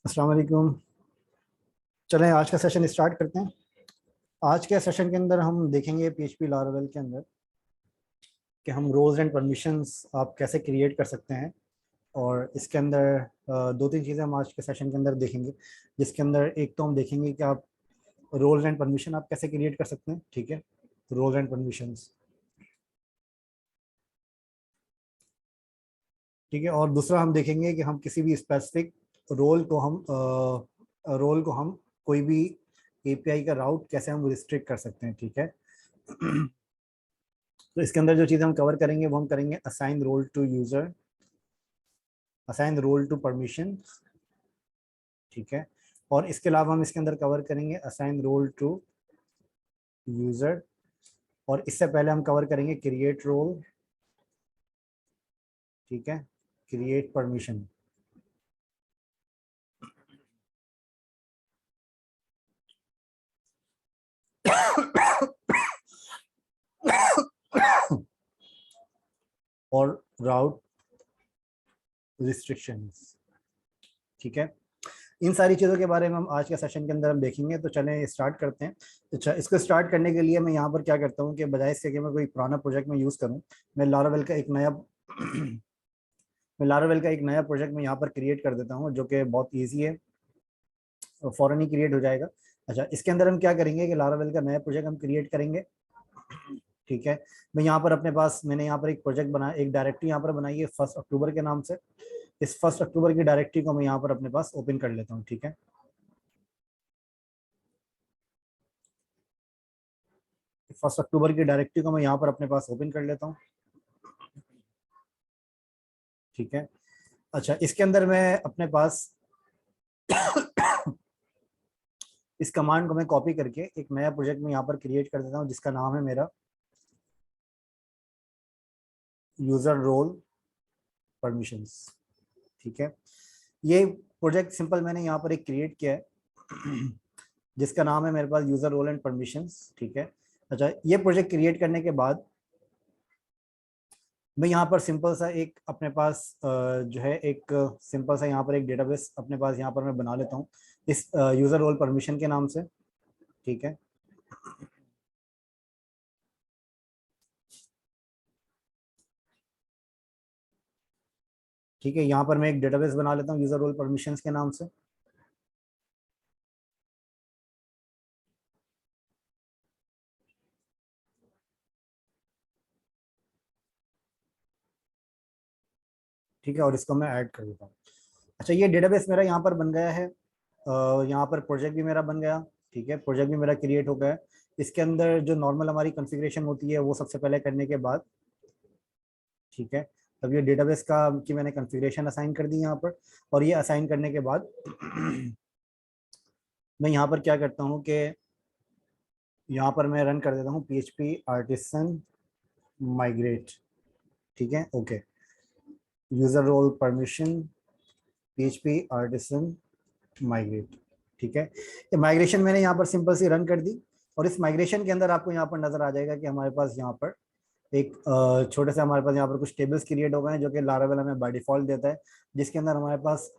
अस्सलाम वालेकुम। चलें आज का सेशन स्टार्ट करते हैं। आज के सेशन के अंदर हम देखेंगे पीएचपी लारावेल के अंदर कि हम रोल्स एंड परमिशंस आप कैसे क्रिएट कर सकते हैं। और इसके अंदर दो तीन चीज़ें हम आज के सेशन के अंदर देखेंगे, जिसके अंदर एक तो हम देखेंगे कि आप रोल्स एंड परमिशन आप कैसे क्रिएट कर सकते हैं। ठीक है, रोल्स एंड परमिशंस। ठीक है, और दूसरा हम देखेंगे कि हम किसी भी स्पेसिफिक रोल को हम कोई भी एपीआई का राउट कैसे हम रिस्ट्रिक्ट कर सकते हैं। ठीक है। तो इसके अंदर जो चीज़ हम कवर करेंगे वो हम करेंगे assign role to user, assign role to permission. ठीक है, और इसके अलावा हम इसके अंदर कवर करेंगे असाइन रोल टू यूजर, और इससे पहले हम कवर करेंगे क्रिएट रोल। ठीक है, क्रिएट परमिशन। और राउट रिस्ट्रिक्शंस। ठीक है, इन सारी चीज़ों के बारे में हम आज के सेशन के अंदर हम देखेंगे। तो चलें स्टार्ट करते हैं। अच्छा, इसको स्टार्ट करने के लिए मैं यहाँ पर क्या करता हूँ कि बजाय इसके कि मैं कोई पुराना प्रोजेक्ट में यूज़ करूँ, मैं लारावेल का एक नया मैं लारावेल का एक नया प्रोजेक्ट में यहाँ पर क्रिएट कर देता हूँ, जो कि बहुत ईजी है, फ़ौरन ही क्रिएट हो जाएगा। अच्छा, इसके अंदर हम क्या करेंगे कि लारावेल का नया प्रोजेक्ट हम क्रिएट करेंगे। ठीक है, मैं यहाँ पर अपने पास मैंने यहाँ पर एक प्रोजेक्ट बनाया, एक डायरेक्टरी यहाँ पर बनाई है 1 अक्टूबर के नाम से। इस 1 अक्टूबर की डायरेक्टरी को मैं यहाँ पर अपने पास ओपन कर लेता हूँ। ठीक है, 1 अक्टूबर की डायरेक्टरी को मैं यहाँ पर अपने पास ओपन कर लेता हूँ। ठीक है, अच्छा, इसके अंदर मैं अपने पास इस कमांड को मैं कॉपी करके एक नया प्रोजेक्ट में यहाँ पर क्रिएट कर देता हूँ, जिसका नाम है मेरा यूजर रोल परमिशंस। ठीक है, ये प्रोजेक्ट सिंपल मैंने यहाँ पर एक क्रिएट किया है, जिसका नाम है मेरे पास यूजर रोल एंड परमिशंस। ठीक है, अच्छा, ये प्रोजेक्ट क्रिएट करने के बाद मैं यहाँ पर सिंपल सा एक अपने पास जो है एक सिंपल सा यहाँ पर एक डेटाबेस अपने पास यहाँ पर मैं बना लेता हूँ इस यूजर रोल परमिशन के नाम से। ठीक है, ठीक है, यहाँ पर मैं एक डेटाबेस बना लेता हूँ यूजर रोल परमिशंस के नाम से। ठीक है, और इसको मैं ऐड कर देता हूँ। अच्छा, ये डेटाबेस मेरा यहाँ पर बन गया है। यहाँ पर प्रोजेक्ट भी मेरा बन गया। ठीक है, प्रोजेक्ट भी मेरा क्रिएट हो गया है। इसके अंदर जो नॉर्मल हमारी कॉन्फ़िगरेशन होती है वो सबसे पहले करने के बाद, ठीक है, तब ये डेटाबेस का की मैंने कॉन्फ़िगरेशन असाइन कर दी यहाँ पर। और ये असाइन करने के बाद मैं यहाँ पर क्या करता हूँ कि यहाँ पर मैं रन कर देता हूँ PHP आर्टिसन माइग्रेट। ठीक है, okay, user role permission PHP artisan migrate. ठीक है, ये माइग्रेशन मैंने यहाँ पर सिंपल सी रन कर दी। और इस माइग्रेशन के अंदर आपको यहाँ पर नजर आ जाएगा कि हमारे पास यहाँ पर एक छोटे से हमारे पास यहाँ पर कुछ टेबल्स क्रिएट हो गए हैं, जो कि लारावेल हमें बाय डिफॉल्ट देता है, जिसके अंदर हमारे पास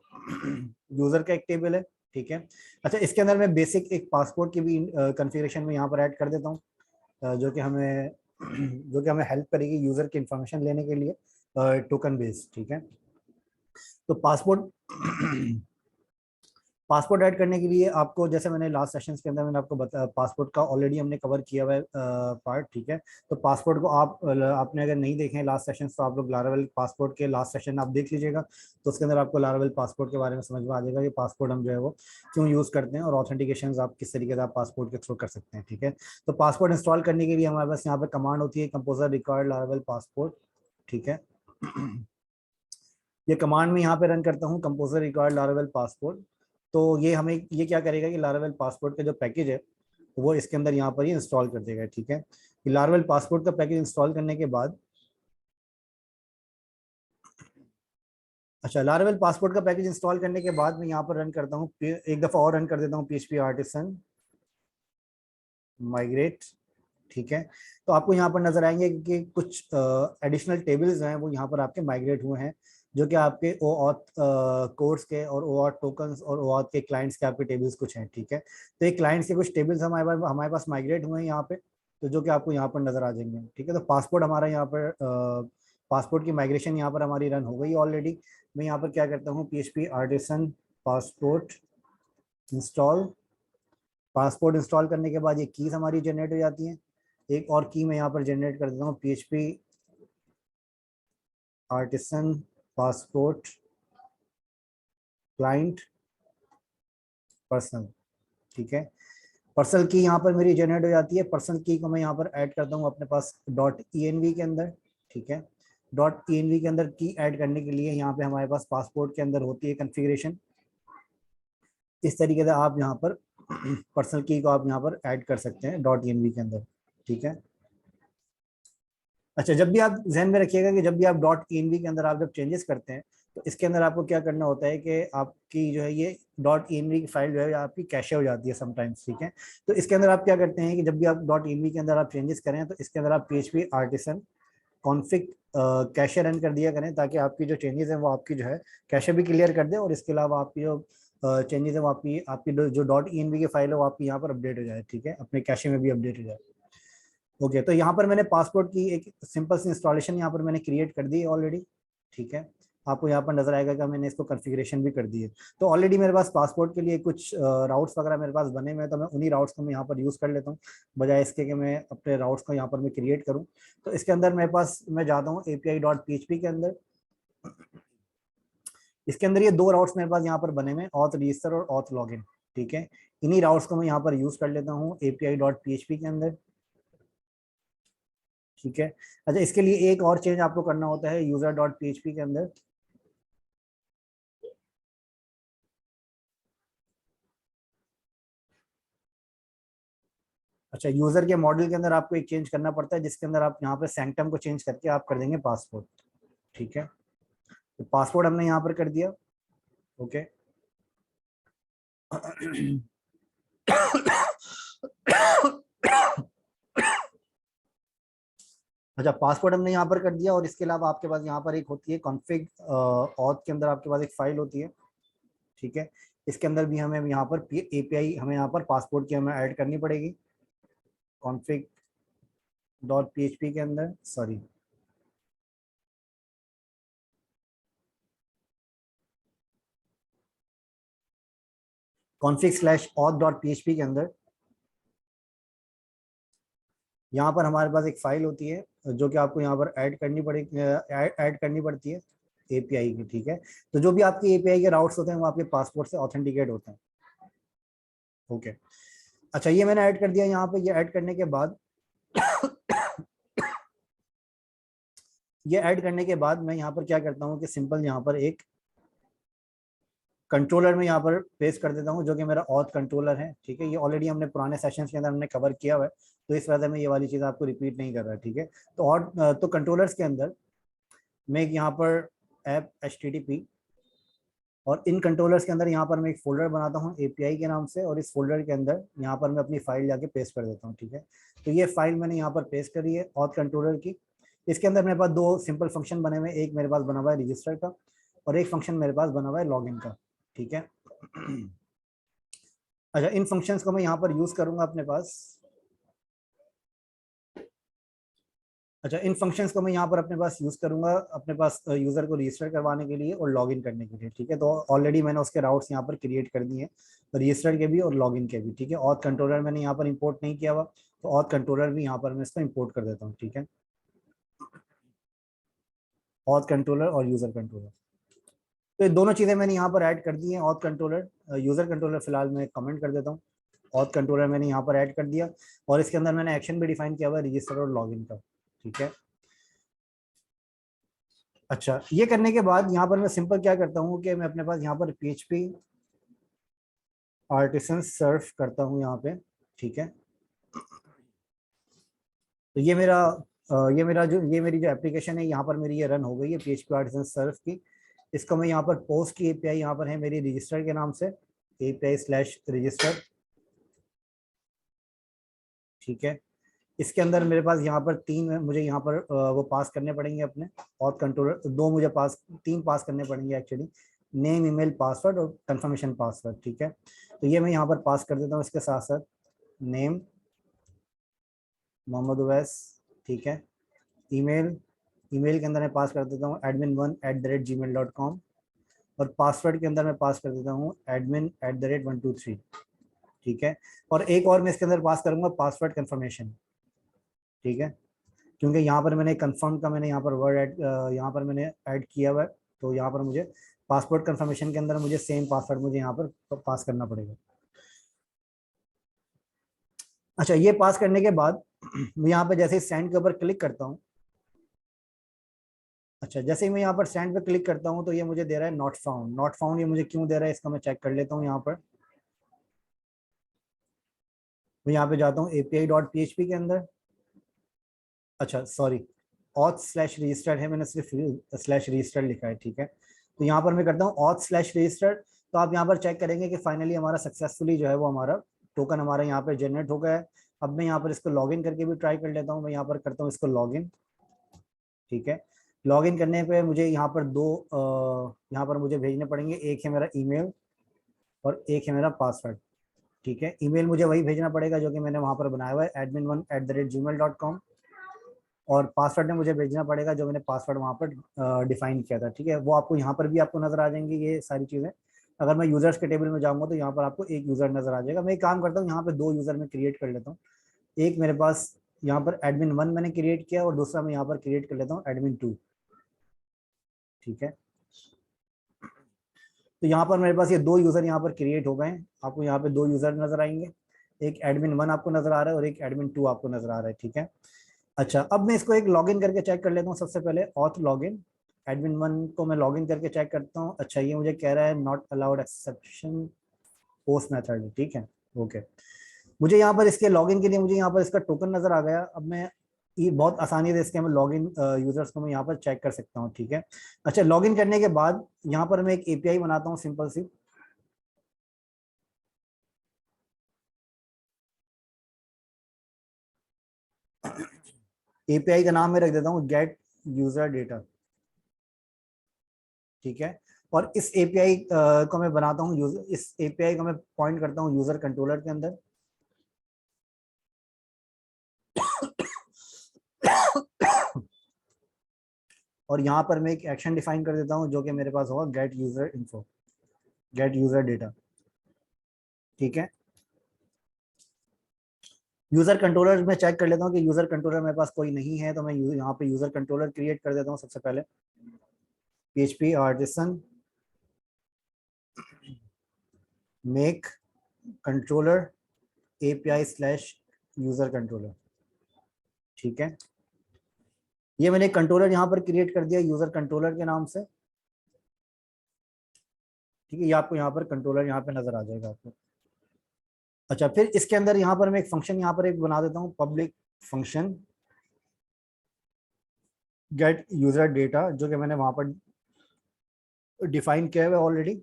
यूजर का एक टेबल है। ठीक है, अच्छा, इसके अंदर मैं बेसिक एक पासपोर्ट की भी कॉन्फ़िगरेशन में यहाँ पर ऐड कर देता हूँ, जो कि हमें हेल्प करेगी यूजर की इंफॉर्मेशन लेने के लिए, टोकन बेस्ड। ठीक है, तो पासपोर्ट पासपोर्ट ऐड करने के लिए आपको, जैसे मैंने लास्ट सेशंस के अंदर मैंने आपको बताया, पासपोर्ट का ऑलरेडी हमने कवर किया हुआ है पार्ट। ठीक है, तो पासपोर्ट को आपने अगर नहीं देखे हैं लास्ट सेशंस, तो आप लोग लारावेल पासपोर्ट के लास्ट सेशन आप देख लीजिएगा। तो उसके अंदर आपको लारावेल पासपोर्ट के बारे में समझ में आ जाएगा कि पासपोर्ट हम जो है वो क्यों यूज़ करते हैं, और ऑथेंटिकेशन आप किस तरीके से आप पासपोर्ट के थ्रू कर सकते हैं। ठीक है, तो पासपोर्ट इंस्टॉल करने के लिए हमारे पास यहाँ पर कमांड होती है कंपोजर रिक्वायर्ड लारावेल पासपोर्ट। ठीक है, ये कमांड में यहाँ पे रन करता हूँ कंपोजर रिक्वायर्ड लारावेल पासपोर्ट। तो ये हमें ये क्या करेगा कि लारावेल पासपोर्ट का जो पैकेज है वो इसके अंदर यहाँ पर ही इंस्टॉल कर देगा। ठीक है, लारावेल पासपोर्ट का पैकेज इंस्टॉल करने के बाद, अच्छा, लारावेल पासपोर्ट का पैकेज इंस्टॉल करने के बाद मैं यहाँ पर रन करता हूँ, एक दफ़ा और रन कर देता हूँ PHP आर्टिसन माइग्रेट। ठीक है, तो आपको यहाँ पर नजर आएंगे कि कुछ एडिशनल टेबल्स हैं वो यहाँ पर आपके माइग्रेट हुए हैं, जो कि आपके OAuth कोर्स के और OAuth टोकन्स और OAuth के क्लाइंट्स के आपके टेबल्स कुछ हैं, ठीक है। तो ये क्लाइंट्स के कुछ टेबल्स हमारे पास माइग्रेट हुए हैं यहाँ पे, तो जो कि आपको यहाँ पर नजर आ जाएंगे, ठीक है। तो पासपोर्ट हमारा यहाँ पर पासपोर्ट की माइग्रेशन यहाँ पर हमारी रन हो गई ऑलरेडी। मैं यहाँ पर क्या करता हूँ, PHP artisan passport install. Passport install करने के बाद ये कीज हमारी जनरेट हो जाती हैं। एक और की मैं यहाँ पर जनरेट कर देता हूँ, PHP artisan passport client personal, ठीक है। पर्सनल की यहाँ पर मेरी जनरेट हो जाती है। पर्सनल की को मैं यहाँ पर ऐड करता हूँ अपने पास .env के अंदर, ठीक है। .env के अंदर की ऐड करने के लिए यहाँ पे हमारे पास पासपोर्ट के अंदर होती है कॉन्फ़िगरेशन। इस तरीके से आप यहाँ पर पर्सनल की को आप यहाँ पर ऐड कर सकते हैं .env के अंदर, ठीक है। अच्छा, जब भी आप ध्यान में रखिएगा कि जब भी आप .env के अंदर आप जब चेंजेस करते हैं तो इसके अंदर आपको क्या करना होता है कि आपकी जो है ये .env की फाइल जो है आपकी कैशे हो जाती है समटाइम्स, ठीक है। तो इसके अंदर आप क्या करते हैं कि जब भी आप .env के अंदर आप चेंजेस करें तो इसके अंदर आप PHP artisan config cache run कर दिया करें, ताकि आपकी जो चेंजेस है वो आपकी जो है कैशे भी क्लियर कर दे, और इसके अलावा आपकी जो चेंजेस है वो आपकी आपकी जो .env की फाइल है वो आपकी यहाँ पर अपडेट हो जाए, ठीक है, अपने कैशे में भी अपडेट हो जाए। ओके, तो यहाँ पर मैंने पासपोर्ट की एक सिंपल सी इंस्टॉलेशन यहाँ पर मैंने क्रिएट कर दी है ऑलरेडी, ठीक है। आपको यहाँ पर नजर आएगा कि मैंने इसको कॉन्फ़िगरेशन भी कर दी है। तो ऑलरेडी मेरे पास पासपोर्ट के लिए कुछ राउट्स वगैरह मेरे पास बने हुए हैं, तो मैं उन्हीं राउट्स को मैं यहाँ पर यूज़ कर लेता हूँ, बजाय इसके कि मैं अपने राउट्स को यहाँ पर मैं क्रिएट करूँ। तो इसके अंदर मेरे पास मैं जाता हूँ API.php के अंदर। इसके अंदर ये दो राउट्स मेरे पास यहाँ पर बने हुए हैं, ऑथ रजिस्टर और ऑथ लॉगिन, ठीक है। इन्हीं राउट्स को मैं यहाँ पर यूज़ कर लेता हूँ API.php के अंदर, ठीक है। अच्छा, इसके लिए एक और चेंज आपको करना होता है user.php के अंदर। अच्छा, यूजर के मॉडल के अंदर आपको एक चेंज करना पड़ता है, जिसके अंदर आप यहाँ पे सैंक्टम को चेंज करके आप कर देंगे पासपोर्ट, ठीक है। तो पासपोर्ट हमने यहाँ पर कर दिया, ओके। अच्छा, पासपोर्ट हमने यहाँ पर कर दिया, और इसके अलावा आपके पास यहाँ पर एक होती है कॉन्फिग ऑथ के अंदर आपके पास एक फाइल होती है, ठीक है। इसके अंदर भी हमें यहाँ पर API हमें यहाँ पर पासपोर्ट की हमें ऐड करनी पड़ेगी config.php के अंदर, सॉरी config/auth.php के अंदर यहाँ पर हमारे पास एक फाइल होती है जो कि आपको यहाँ पर ऐड करनी पड़ती है API की, ठीक है। तो जो भी आपके API के राउट्स होते हैं वो आपके पासपोर्ट से ऑथेंटिकेट होते हैं, ओके। अच्छा, ये मैंने ऐड कर दिया यहाँ पे। ये ऐड करने के बाद मैं यहाँ पर क्या करता हूँ कि सिंपल यहाँ पर एक कंट्रोलर में यहाँ पर पेस्ट कर देता हूँ, जो कि मेरा ऑथ कंट्रोलर है, ठीक है। ये ऑलरेडी हमने पुराने सेशंस के अंदर हमने कवर किया हुआ है, तो इस वजह से मैं ये वाली चीज़ आपको रिपीट नहीं कर रहा, ठीक है। तो कंट्रोलर्स के अंदर मैं यहाँ पर ऐप HTTP, और इन कंट्रोलर्स के अंदर यहाँ पर मैं एक फोल्डर बनाता हूँ API के नाम से, और इस फोल्डर के अंदर यहाँ पर मैं अपनी फाइल जाके पेस्ट कर देता हूँ, ठीक है। तो ये फाइल मैंने यहाँ पर पेस्ट करी है ऑथ कंट्रोलर की। इसके अंदर मेरे पास दो सिंपल फंक्शन बने हुए हैं, एक मेरे पास बना हुआ है रजिस्टर का, और एक फंक्शन मेरे पास बना हुआ है लॉगिन का, ठीक है। अच्छा, इन फंक्शंस को मैं यहाँ पर यूज करूंगा अपने पास। अच्छा, इन फंक्शंस को मैं यहाँ पर अपने पास यूज करूंगा अपने पास यूजर को रजिस्टर करवाने के लिए और लॉगिन करने के लिए, ठीक है। तो ऑलरेडी मैंने उसके राउट्स यहाँ पर क्रिएट कर दिए हैं, रजिस्टर के भी और लॉगिन के भी, ठीक है। ऑथ कंट्रोलर मैंने यहाँ पर इंपोर्ट नहीं किया हुआ, तो ऑथ कंट्रोलर भी यहाँ पर मैं इसको इंपोर्ट कर देता हूँ, ठीक है। ऑथ कंट्रोलर और यूजर कंट्रोलर, तो ये दोनों चीजें मैंने यहाँ पर ऐड कर दी हैं। ऑथ कंट्रोलर, यूजर कंट्रोलर फिलहाल मैं कमेंट कर देता हूँ। ऑथ कंट्रोलर मैंने यहाँ पर ऐड कर दिया, और इसके अंदर मैंने एक्शन भी डिफाइन किया हुआ है रजिस्टर और लॉगिन का, ठीक है। अच्छा, ये करने के बाद यहाँ पर मैं सिंपल क्या करता हूँ कि मैं अपने पास यहाँ पर PHP आर्टिसन सर्व करता हूँ यहाँ पे, ठीक है। तो ये मेरी जो एप्लीकेशन है यहाँ पर मेरी ये रन हो गई है PHP आर्टिसन सर्व की। इसको मैं यहाँ पर पोस्ट की API यहाँ पर है मेरी रजिस्टर के नाम से, API/register, ठीक है। इसके अंदर मेरे पास यहाँ पर मुझे यहाँ पर वो पास करने पड़ेंगे अपने, और कंट्रोलर दो मुझे तीन पास करने पड़ेंगे एक्चुअली, नेम, ईमेल, पासवर्ड और कंफर्मेशन पासवर्ड। ठीक है, तो ये मैं यहाँ पर पास कर देता हूँ इसके साथ साथ। नेम मोहम्मद उवैस, ठीक है। ईमेल, ईमेल के अंदर मैं पास कर देता हूँ admin1@gmail.com, और पासवर्ड के अंदर मैं पास कर देता हूँ admin@123। ठीक है, और एक और मैं इसके अंदर पास करूंगा पासवर्ड कंफर्मेशन। ठीक है, क्योंकि यहाँ पर मैंने कंफर्म का मैंने यहाँ पर वर्ड ऐड यहाँ पर मैंने ऐड किया हुआ है, तो यहाँ पर मुझे पासवर्ड कंफर्मेशन के अंदर मुझे सेम पासवर्ड मुझे यहाँ पर पास करना पड़ेगा। अच्छा, ये पास करने के बाद मैं यहाँ पे जैसे ही सेंड के ऊपर क्लिक करता हूँ, अच्छा जैसे ही मैं यहाँ पर सेंड पे क्लिक करता हूँ तो ये मुझे दे रहा है नॉट फाउंड। नॉट फाउंड ये मुझे क्यों दे रहा है इसका मैं चेक कर लेता हूँ। यहाँ पर मैं यहाँ पे जाता हूँ api.php के अंदर, अच्छा सॉरी, auth/registered है, मैंने सिर्फ /registered लिखा है। ठीक है, तो यहाँ पर मैं करता हूँ auth/registered, तो आप यहाँ पर चेक करेंगे कि फाइनली हमारा सक्सेसफुली जो है वो हमारा टोकन हमारा यहाँ पर जनरेट हो गया है। अब मैं यहाँ पर इसको लॉगिन करके भी ट्राई कर लेता हूँ। मैं यहाँ पर करता हूँ इसको लॉगिन। ठीक है, लॉगिन करने पे मुझे यहाँ पर यहाँ पर मुझे भेजने पड़ेंगे, एक है मेरा ईमेल और एक है मेरा पासवर्ड। ठीक है, ईमेल मुझे वही भेजना पड़ेगा जो कि मैंने वहाँ पर बनाया हुआ है admin1@gmail.com, और पासवर्ड में मुझे भेजना पड़ेगा जो मैंने पासवर्ड वहाँ पर डिफाइन किया था। ठीक है, वो आपको यहाँ पर भी आपको नजर आ जाएंगी ये सारी चीज़ें। अगर मैं यूजर्स के टेबल में जाऊँगा तो यहाँ पर आपको एक यूजर नजर आ जाएगा। मैं एक काम करता हूँ, यहाँ पे दो यूजर में क्रिएट कर लेता हूँ। एक मेरे पास यहाँ पर admin1 मैंने क्रिएट किया और दूसरा मैं यहाँ पर क्रिएट कर लेता हूँ admin2। ठीक है, तो यहाँ पर मेरे पास ये दो यूजर यहाँ पर क्रिएट हो गए हैं। आपको यहाँ पे दो यूजर नजर आएंगे, एक admin1 आपको नजर आ रहा है और एक admin2 आपको नजर आ रहा है। ठीक है, अच्छा अब मैं इसको एक लॉगिन करके चेक कर लेता हूँ। सबसे पहले ऑथ लॉगिन, admin1 को मैं लॉगिन करके चेक करता हूँ। अच्छा, ये मुझे कह रहा है not allowed exception post method. ठीक है, ओके, मुझे यहाँ पर इसके लॉगिन के लिए मुझे यहाँ पर इसका टोकन नजर आ गया। अब मैं ये बहुत आसानी से इसके मैं लॉगिन यूजर्स को मैं यहाँ पर चेक कर सकता हूँ। ठीक है, अच्छा लॉगिन करने के बाद यहाँ पर मैं एक एपीआई बनाता हूँ सिंपल सी। एपीआई का नाम मैं रख देता हूँ गेट यूजर डेटा। ठीक है, और इस एपीआई को मैं बनाता हूँ यूजर, इस एपीआई को मैं पॉइंट करता हूँ यूजर कंट्रोलर के अंदर। और यहाँ पर मैं एक एक्शन डिफाइन कर देता हूँ जो कि मेरे पास होगा gate user info, gate user data. ठीक है, यूजर कंट्रोलर में चेक कर लेता हूँ कि यूजर कंट्रोलर मेरे पास कोई नहीं है, तो मैं यहाँ पे यूजर कंट्रोलर क्रिएट कर देता हूँ सबसे पहले। PHP artisan make controller API user controller. ठीक है, ये मैंने कंट्रोलर यहाँ पर क्रिएट कर दिया यूजर कंट्रोलर के नाम से। ठीक है, ये आपको यहाँ पर कंट्रोलर यहाँ पे नजर आ जाएगा आपको। अच्छा, फिर इसके अंदर यहाँ पर मैं एक फंक्शन यहाँ पर एक बना देता हूँ, public function gate user data, जो कि मैंने वहां पर डिफाइन किया हुआ है ऑलरेडी।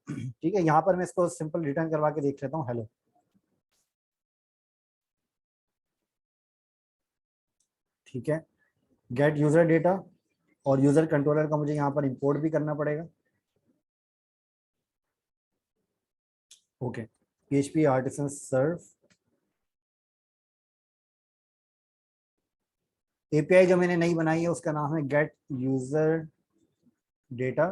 ठीक है, यहाँ पर मैं इसको सिंपल रिटर्न करवा के देख लेता हूँ, हेलो। ठीक है, गेट यूजर डेटा, और यूजर कंट्रोलर का मुझे यहाँ पर इंपोर्ट भी करना पड़ेगा। ओके, PHP आर्टिसन सर्व एपीआई जो मैंने नई बनाई है उसका नाम है गेट यूजर डेटा,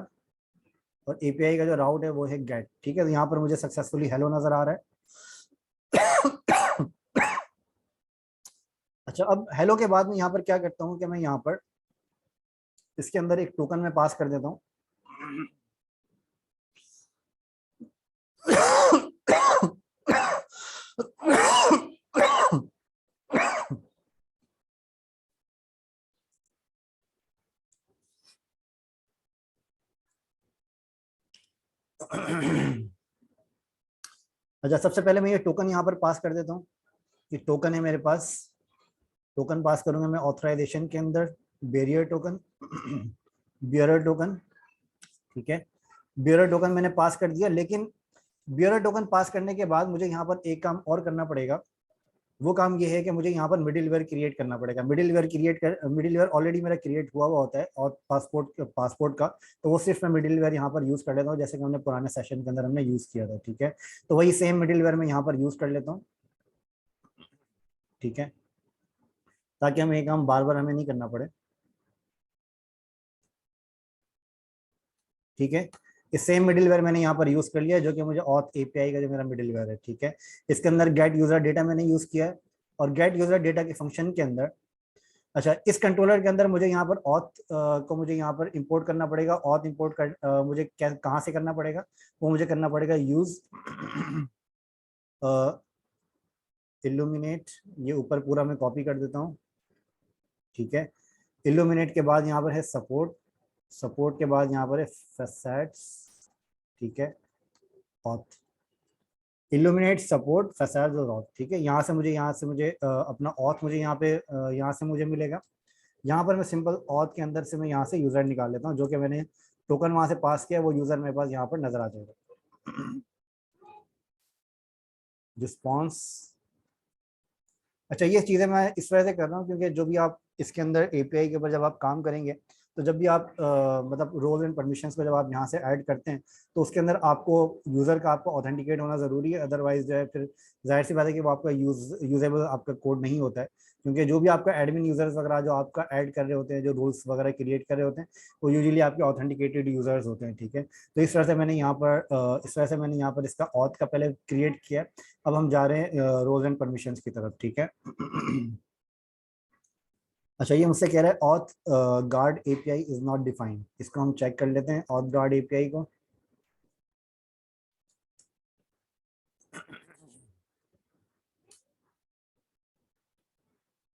और एपीआई का जो राउट है वो है गेट। ठीक है, तो यहाँ पर मुझे सक्सेसफुली हेलो नजर आ रहा है। अच्छा, अब हेलो के बाद में यहाँ पर क्या करता हूँ कि मैं यहाँ पर इसके अंदर एक टोकन में पास कर देता हूँ। अच्छा, सबसे पहले मैं ये टोकन यहाँ पर पास कर देता हूँ। ये टोकन है मेरे पास, टोकन पास करूंगा मैं ऑथराइजेशन के अंदर, बेरियर टोकन, बियरर टोकन। ठीक है, बियरर टोकन मैंने पास कर दिया, लेकिन बियरर टोकन पास करने के बाद मुझे यहाँ पर एक काम और करना पड़ेगा। वो काम ये है कि मुझे यहाँ पर मिडिलवेयर क्रिएट करना पड़ेगा। मिडिलवेयर ऑलरेडी मेरा क्रिएट हुआ हुआ होता है और पासपोर्ट का, तो वो सिर्फ मैं मिडिलवेयर यहाँ पर यूज कर लेता हूँ, जैसे कि हमने पुराने सेशन के अंदर हमने यूज किया था। ठीक है, तो वही सेम मिडिलवेयर मैं यहाँ पर यूज कर लेता हूँ। ठीक है, ताकि हमें ये काम बार बार हमें नहीं करना पड़े। ठीक है, इस सेम मिडिलवेयर मैंने यहाँ पर यूज कर लिया है, जो कि मुझे ऑथ एपीआई का जो मेरा मिडिलवेयर है। ठीक है, इसके अंदर गेट यूजर डेटा मैंने यूज किया है, और गेट यूजर डेटा के फंक्शन के अंदर, अच्छा, इस कंट्रोलर के अंदर मुझे यहाँ पर ऑथ को मुझे यहाँ पर इंपोर्ट करना पड़ेगा। ऑथ इंपोर्ट कर मुझे क्या कहाँ से करना पड़ेगा, वो मुझे करना पड़ेगा यूज इल्यूमिनेट। ये ऊपर पूरा मैं कॉपी कर देता हूँ। ठीक है, इल्यूमिनेट के बाद यहाँ पर है सपोर्ट, सपोर्ट के बाद यहाँ पर है फैसाड्स। ठीक है, ऑथ, इल्यूमिनेट, सपोर्ट, फैसाड्स और ऑथ। ठीक है, यहाँ से मुझे अपना ऑथ मुझे यहाँ पे यहाँ से मुझे मिलेगा। यहाँ पर मैं सिंपल ऑथ के अंदर से मैं यहाँ से यूजर निकाल लेता हूँ, जो कि मैंने टोकन वहां से पास किया, वो यूजर मेरे पास यहाँ पर नजर आ जाएगा। रिस्पॉन्स, अच्छा, ये चीज़ें मैं इस वजह से कर रहा हूँ क्योंकि जो भी आप इसके अंदर एपीआई के ऊपर जब आप काम करेंगे, तो जब भी आप मतलब रोल एंड परमिशंस को जब आप यहाँ से ऐड करते हैं, तो उसके अंदर आपको यूज़र का आपको ऑथेंटिकेट होना ज़रूरी है। अदरवाइज जो है फिर जाहिर सी बात है कि वो आपका यूजेबल आपका कोड नहीं होता है, क्योंकि जो भी आपका एडमिन यूजर्स वगैरह जो आपका ऐड कर रहे होते हैं, जो रूल्स वगैरह क्रिएट कर रहे होते हैं, वो यूजुअली आपके ऑथेंटिकेटेड यूजर्स होते हैं। ठीक है, तो इस तरह से मैंने यहाँ पर इसका ऑथ का पहले क्रिएट किया। अब हम जा रहे हैं रोल्स एंड परमिशंस की तरफ। ठीक है, अच्छा, ये मुझसे कह रहा है auth guard API is not defined. इसको हम चेक कर लेते हैं, ऑथ गार्ड एपीआई को।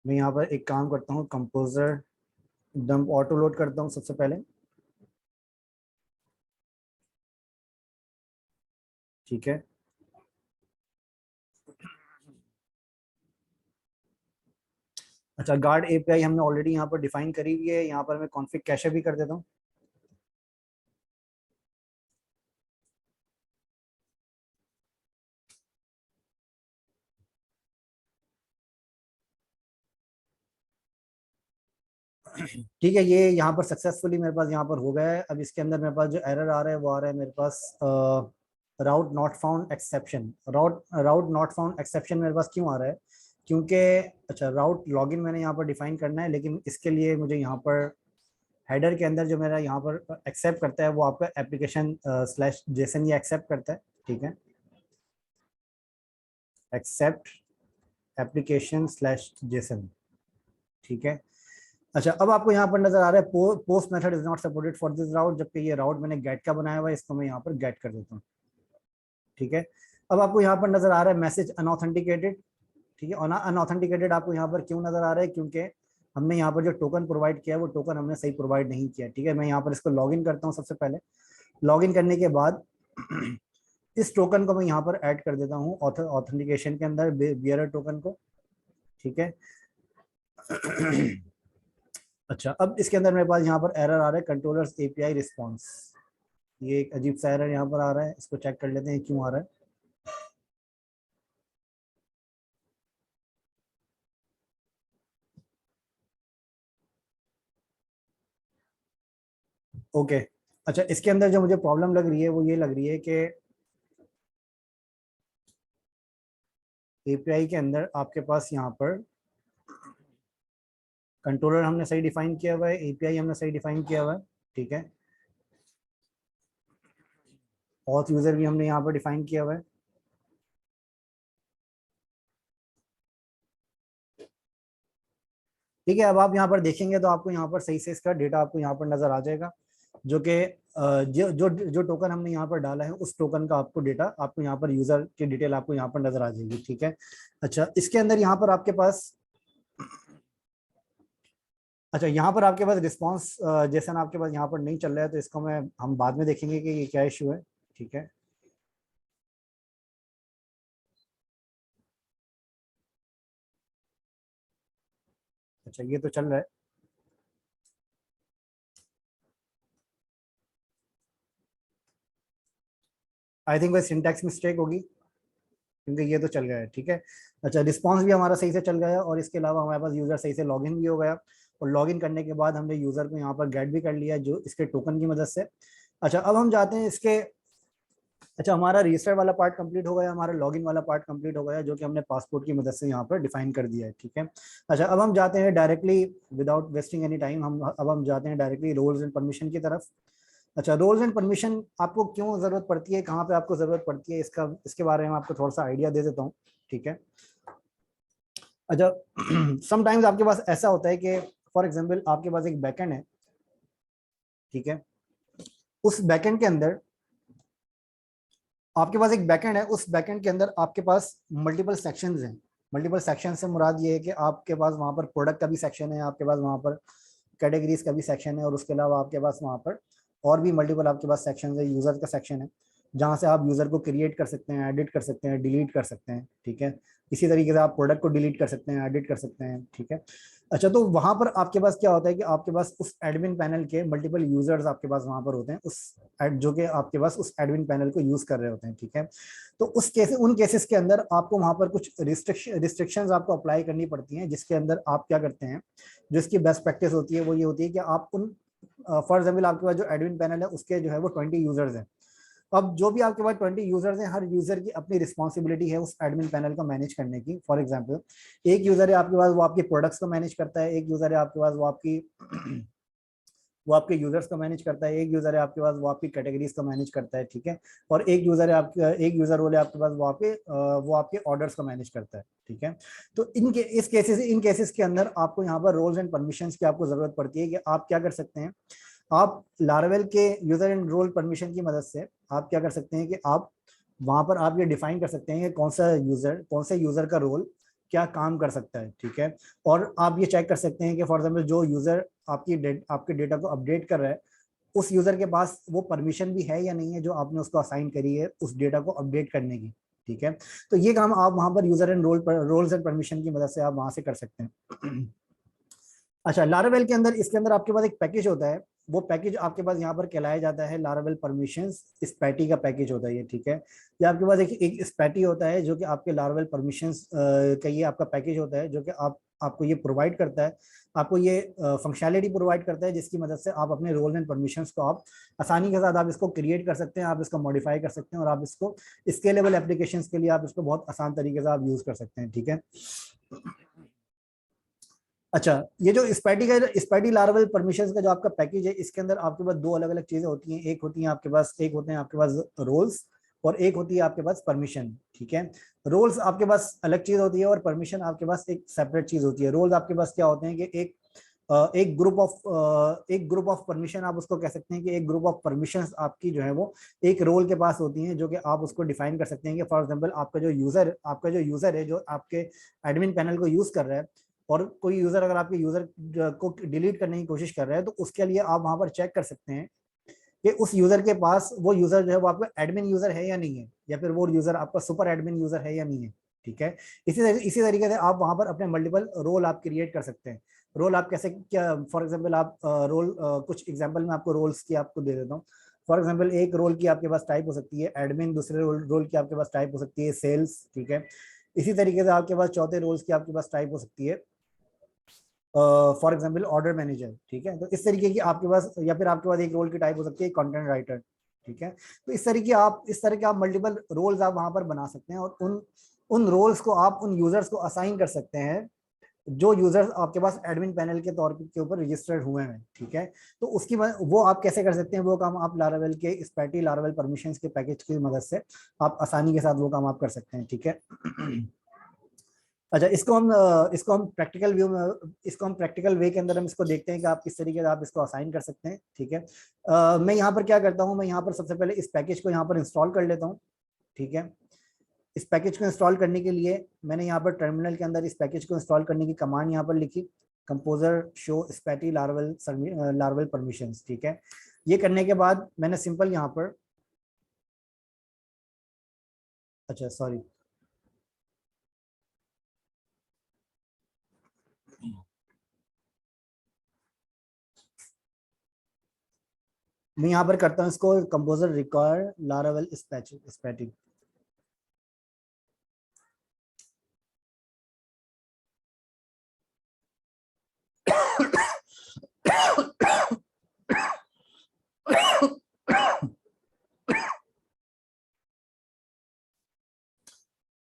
मैं यहाँ पर एक काम करता हूँ, कंपोजर डंप ऑटो लोड करता हूँ सबसे पहले। ठीक है, अच्छा, गार्ड एपीआई हमने ऑलरेडी यहाँ पर डिफाइन करी हुई है। यहाँ पर मैं कॉन्फ़िग कैशे भी कर देता हूँ। ठीक है, ये यहाँ पर सक्सेसफुली मेरे पास यहाँ पर हो गया है। अब इसके अंदर मेरे पास जो एरर आ रहा है वो आ रहा है मेरे पास route not found exception. Route not found exception मेरे पास क्यों आ रहा है, क्योंकि अच्छा, राउट लॉगिन मैंने यहाँ पर डिफाइन करना है, लेकिन इसके लिए मुझे यहाँ पर हेडर के अंदर जो मेरा यहाँ पर एक्सेप्ट करता है वो आपका एप्लीकेशन स्लैश जेसन ये एक्सेप्ट करता है। ठीक है, एक्सेप्ट एप्लीकेशन स्लैश जेसन। ठीक है, अच्छा, अब आपको यहाँ पर नजर आ रहा है post method is not supported for this route, जबकि ये राउट मैंने गेट का बनाया हुआ है। इसको मैं यहाँ पर गेट कर देता हूँ। ठीक है, अब आपको यहाँ पर नजर आ रहा है मैसेज अनऑथेंटिकेटेड। ठीक है, अनऑथेंटिकेटेड आपको यहाँ पर क्यों नजर आ रहा है, क्योंकि हमने यहाँ पर जो टोकन प्रोवाइड किया है वो टोकन हमने सही प्रोवाइड नहीं किया। ठीक है, मैं यहाँ पर इसको लॉग इन करता हूँ सबसे पहले। लॉग इन करने के बाद इस टोकन को मैं यहाँ पर ऐड कर देता हूँ ऑथेंटिकेशन के अंदर, बियरर टोकन को। ठीक है, अच्छा, अब इसके अंदर मेरे पास यहाँ पर एरर आ रहा है, कंट्रोलर्स एपीआई रिस्पॉन्स। ये एक अजीब सा एरर यहाँ पर आ रहा है, इसको चेक कर लेते हैं क्यों आ रहा है। ओके, अच्छा, इसके अंदर जो मुझे प्रॉब्लम लग रही है वो ये लग रही है कि एपीआई के अंदर आपके पास यहाँ पर कंट्रोलर हमने सही डिफाइन किया हुआ है, एपीआई हमने सही डिफाइन किया हुआ है। ठीक है, ऑथ यूजर भी हमने यहाँ पर डिफाइन किया हुआ है। ठीक है, अब आप यहाँ पर देखेंगे तो आपको यहाँ पर सही से इसका डेटा आपको यहाँ पर नजर आ जाएगा, जो कि जो जो जो टोकन हमने यहाँ पर डाला है उस टोकन का आपको डेटा आपको यहाँ पर यूजर की डिटेल आपको यहाँ पर नजर आ जाएगी। ठीक है, अच्छा, इसके अंदर यहाँ पर आपके पास, अच्छा, यहाँ पर आपके पास रिस्पॉन्स जैसा ना आपके पास यहाँ पर नहीं चल रहा है, तो इसको मैं हम बाद में देखेंगे कि ये क्या इशू है। ठीक है, अच्छा, ये तो चल रहा है। आई थिंक कोई सिंटैक्स मिस्टेक होगी। क्योंकि ये तो चल गया है, ठीक है। अच्छा, रिस्पॉन्स भी हमारा सही से चल गया, और इसके अलावा हमारे पास यूजर सही से लॉगिन भी हो गया, और लॉगिन करने के बाद हमने यूजर को यहाँ पर गेट भी कर लिया जो इसके टोकन की मदद से। अच्छा, अब हम जाते हैं इसके, अच्छा हमारा रजिस्टर वाला पार्ट कंप्लीट हो गया, हमारा लॉगिन वाला पार्ट कंप्लीट हो गया, जो कि हमने पासपोर्ट की मदद से यहाँ पर डिफाइन कर दिया है, ठीक है। अच्छा, अब हम जाते हैं directly, without wasting any time, हम जाते हैं डायरेक्टली रोल्स एंड परमिशन की तरफ। अच्छा, रोल्स एंड परमिशन आपको क्यों जरूरत पड़ती है, कहाँ पे आपको जरूरत पड़ती है, इसके बारे में आपको थोड़ा सा आइडिया दे देता हूँ, ठीक है। अच्छा, समटाइम्स आपके पास ऐसा होता है कि फॉर एग्जांपल आपके पास एक बैकएंड है, ठीक है। उस बैकएंड के अंदर आपके पास एक बैकएंड है, उस बैकएंड के अंदर आपके पास मल्टीपल सेक्शंस हैं। मल्टीपल सेक्शन से मुराद ये है कि आपके पास वहाँ पर प्रोडक्ट का भी सेक्शन है, आपके पास वहाँ पर कैटेगरीज का भी सेक्शन है, और उसके अलावा आपके पास वहाँ पर और भी मल्टीपल आपके पास सेक्शन है, यूजर का सेक्शन है, जहाँ से आप यूजर को क्रिएट कर सकते हैं, एडिट कर सकते हैं, डिलीट कर सकते हैं, ठीक है। इसी तरीके से आप प्रोडक्ट को डिलीट कर सकते हैं, एडिट कर सकते हैं, ठीक है। अच्छा, तो वहां पर आपके पास क्या होता है कि आपके पास उस एडमिन पैनल के मल्टीपल यूजर्स आपके पास वहां पर होते हैं, उस जो कि आपके पास उस एडमिन पैनल को यूज कर रहे होते हैं, ठीक है। तो उन केसेस के अंदर आपको वहां पर कुछ रिस्ट्रिक्शंस आपको अप्लाई करनी पड़ती हैं, जिसके अंदर आप क्या करते हैं, जो इसकी बेस्ट प्रैक्टिस होती है वो ये होती है कि आप उन, फॉर एग्जाम्पल आपके पास जो एडमिन पैनल है उसके जो है वो 20 यूजर्स हैं। अब जो भी आपके पास 20 यूजर्स हैं, हर यूजर की अपनी रिस्पॉन्सिबिलिटी है उस एडमिन पैनल को मैनेज करने की। फॉर एग्जांपल, एक यूजर है आपके पास, वो आपके प्रोडक्ट्स को मैनेज करता है, एक यूजर है आपके पास वो आपके यूजर्स को मैनेज करता है, एक यूजर है आपके पास वो आपकी कैटेगरीज को मैनेज करता है, ठीक है। और एक यूजर रोल है आपके पास, वो आपके ऑर्डर्स को मैनेज करता है, ठीक है। तो इन केसेस के अंदर आपको यहाँ पर रोल्स एंड परमिशंस की आपको जरूरत पड़ती है कि आप क्या कर सकते हैं। आप लारावेल के यूजर एंड रोल परमिशन की मदद से आप क्या कर सकते हैं कि आप वहां पर आप ये डिफाइन कर सकते हैं कि कौन से यूजर का रोल क्या काम कर सकता है, ठीक है। और आप ये चेक कर सकते हैं कि फॉर एग्जाम्पल जो यूजर आपके डेटा को अपडेट कर रहा है, उस यूजर के पास वो परमिशन भी है या नहीं है जो आपने उसको असाइन करी है उस डेटा को अपडेट करने की, ठीक है। तो ये काम आप वहां पर user and roles and permission की मदद से आप वहां से कर सकते हैं। अच्छा, लारावेल के अंदर, इसके अंदर आपके पास एक पैकेज होता है, वो पैकेज आपके पास यहाँ पर कहलाया जाता है लारावेल परमिशंस स्पैटी का पैकेज होता है ये, ठीक है। ये आपके पास एक स्पैटी होता है जो कि आपके लारावेल परमिशंस का ये आपका पैकेज होता है, जो कि आपको ये प्रोवाइड करता है, आपको ये फंक्शनैलिटी प्रोवाइड करता है, जिसकी मदद से आप अपने रोल एंड परमिशंस को आप आसानी के साथ आप इसको क्रिएट कर सकते हैं, आप इसको मॉडिफाई कर सकते हैं, और आप इसको स्केलेबल एप्लीकेशंस के लिए आप इसको बहुत आसान तरीके से आप यूज कर सकते हैं, ठीक है। अच्छा, ये जो स्पैटी लार्वल परमिशंस का जो आपका पैकेज है, इसके अंदर आपके पास दो अलग अलग चीजें होती हैं, एक होते हैं आपके पास रोल्स, और एक होती है आपके पास परमिशन, ठीक है। रोल्स आपके पास अलग चीज होती है और परमिशन आपके पास एक सेपरेट चीज होती है। रोल्स आपके पास क्या होते हैं कि एक ग्रुप ऑफ परमिशन आप उसको कह सकते हैं कि एक ग्रुप ऑफ परमिशंस आपकी जो है वो एक रोल के पास होती हैं, जो कि आप उसको डिफाइन कर सकते हैं कि फॉर एग्जांपल आपका जो यूजर है जो आपके एडमिन पैनल को यूज कर रहा है, और कोई यूजर अगर आपके यूजर को डिलीट करने की कोशिश कर रहा है, तो उसके लिए आप वहां पर चेक कर सकते हैं कि उस यूजर के पास वो यूजर जो है वो आपका एडमिन यूजर है या नहीं है, या फिर वो यूजर आपका सुपर एडमिन यूजर है या नहीं है, ठीक है। इसी तरीके से आप वहां पर अपने मल्टीपल रोल आप क्रिएट कर सकते हैं। रोल आप कैसे, क्या फॉर एग्जांपल आप कुछ एग्जांपल में आपको रोल्स की आपको दे देता हूँ। फॉर एग्जांपल एक रोल की आपके पास टाइप हो सकती है एडमिन, दूसरे रोल की आपके पास टाइप हो सकती है सेल्स, ठीक है। इसी तरीके से आपके पास चौथे रोल्स की आपके पास टाइप हो सकती है फॉर एग्जाम्पल ऑर्डर मैनेजर, ठीक है। तो इस तरीके की आपके पास, या फिर आपके पास एक रोल की टाइप हो सकती है कंटेंट राइटर, ठीक है। तो इस तरह के आप मल्टीपल रोल्स आप वहां पर बना सकते हैं, और उन उन रोल्स को आप उन यूजर्स को असाइन कर सकते हैं जो यूजर्स आपके पास एडमिन पैनल के तौर के ऊपर रजिस्टर्ड हुए हैं, ठीक है। तो वो आप कैसे कर सकते हैं, वो काम आप लारावेल के स्पैटी लारावेल परमिशंस के पैकेज की मदद से आप आसानी के साथ वो काम आप कर सकते हैं, ठीक है। अच्छा, इसको हम प्रैक्टिकल वे के अंदर हम इसको देखते हैं कि आप किस तरीके से आप इसको असाइन कर सकते हैं, ठीक है। मैं यहाँ पर क्या करता हूँ, मैं यहाँ पर सबसे पहले इस पैकेज को यहाँ पर इंस्टॉल कर लेता हूँ, ठीक है। इस पैकेज को इंस्टॉल करने के लिए मैंने यहाँ पर टर्मिनल के अंदर इस पैकेज को इंस्टॉल करने की कमांड यहाँ पर लिखी, कंपोजर शो स्पैटी लार्वल परमिशंस, ठीक है। ये करने के बाद मैंने सिंपल यहाँ पर, अच्छा सॉरी, मैं यहाँ पर करता हूँ इसको कंपोजर रिक्वायर लारावेल स्पैटिंग,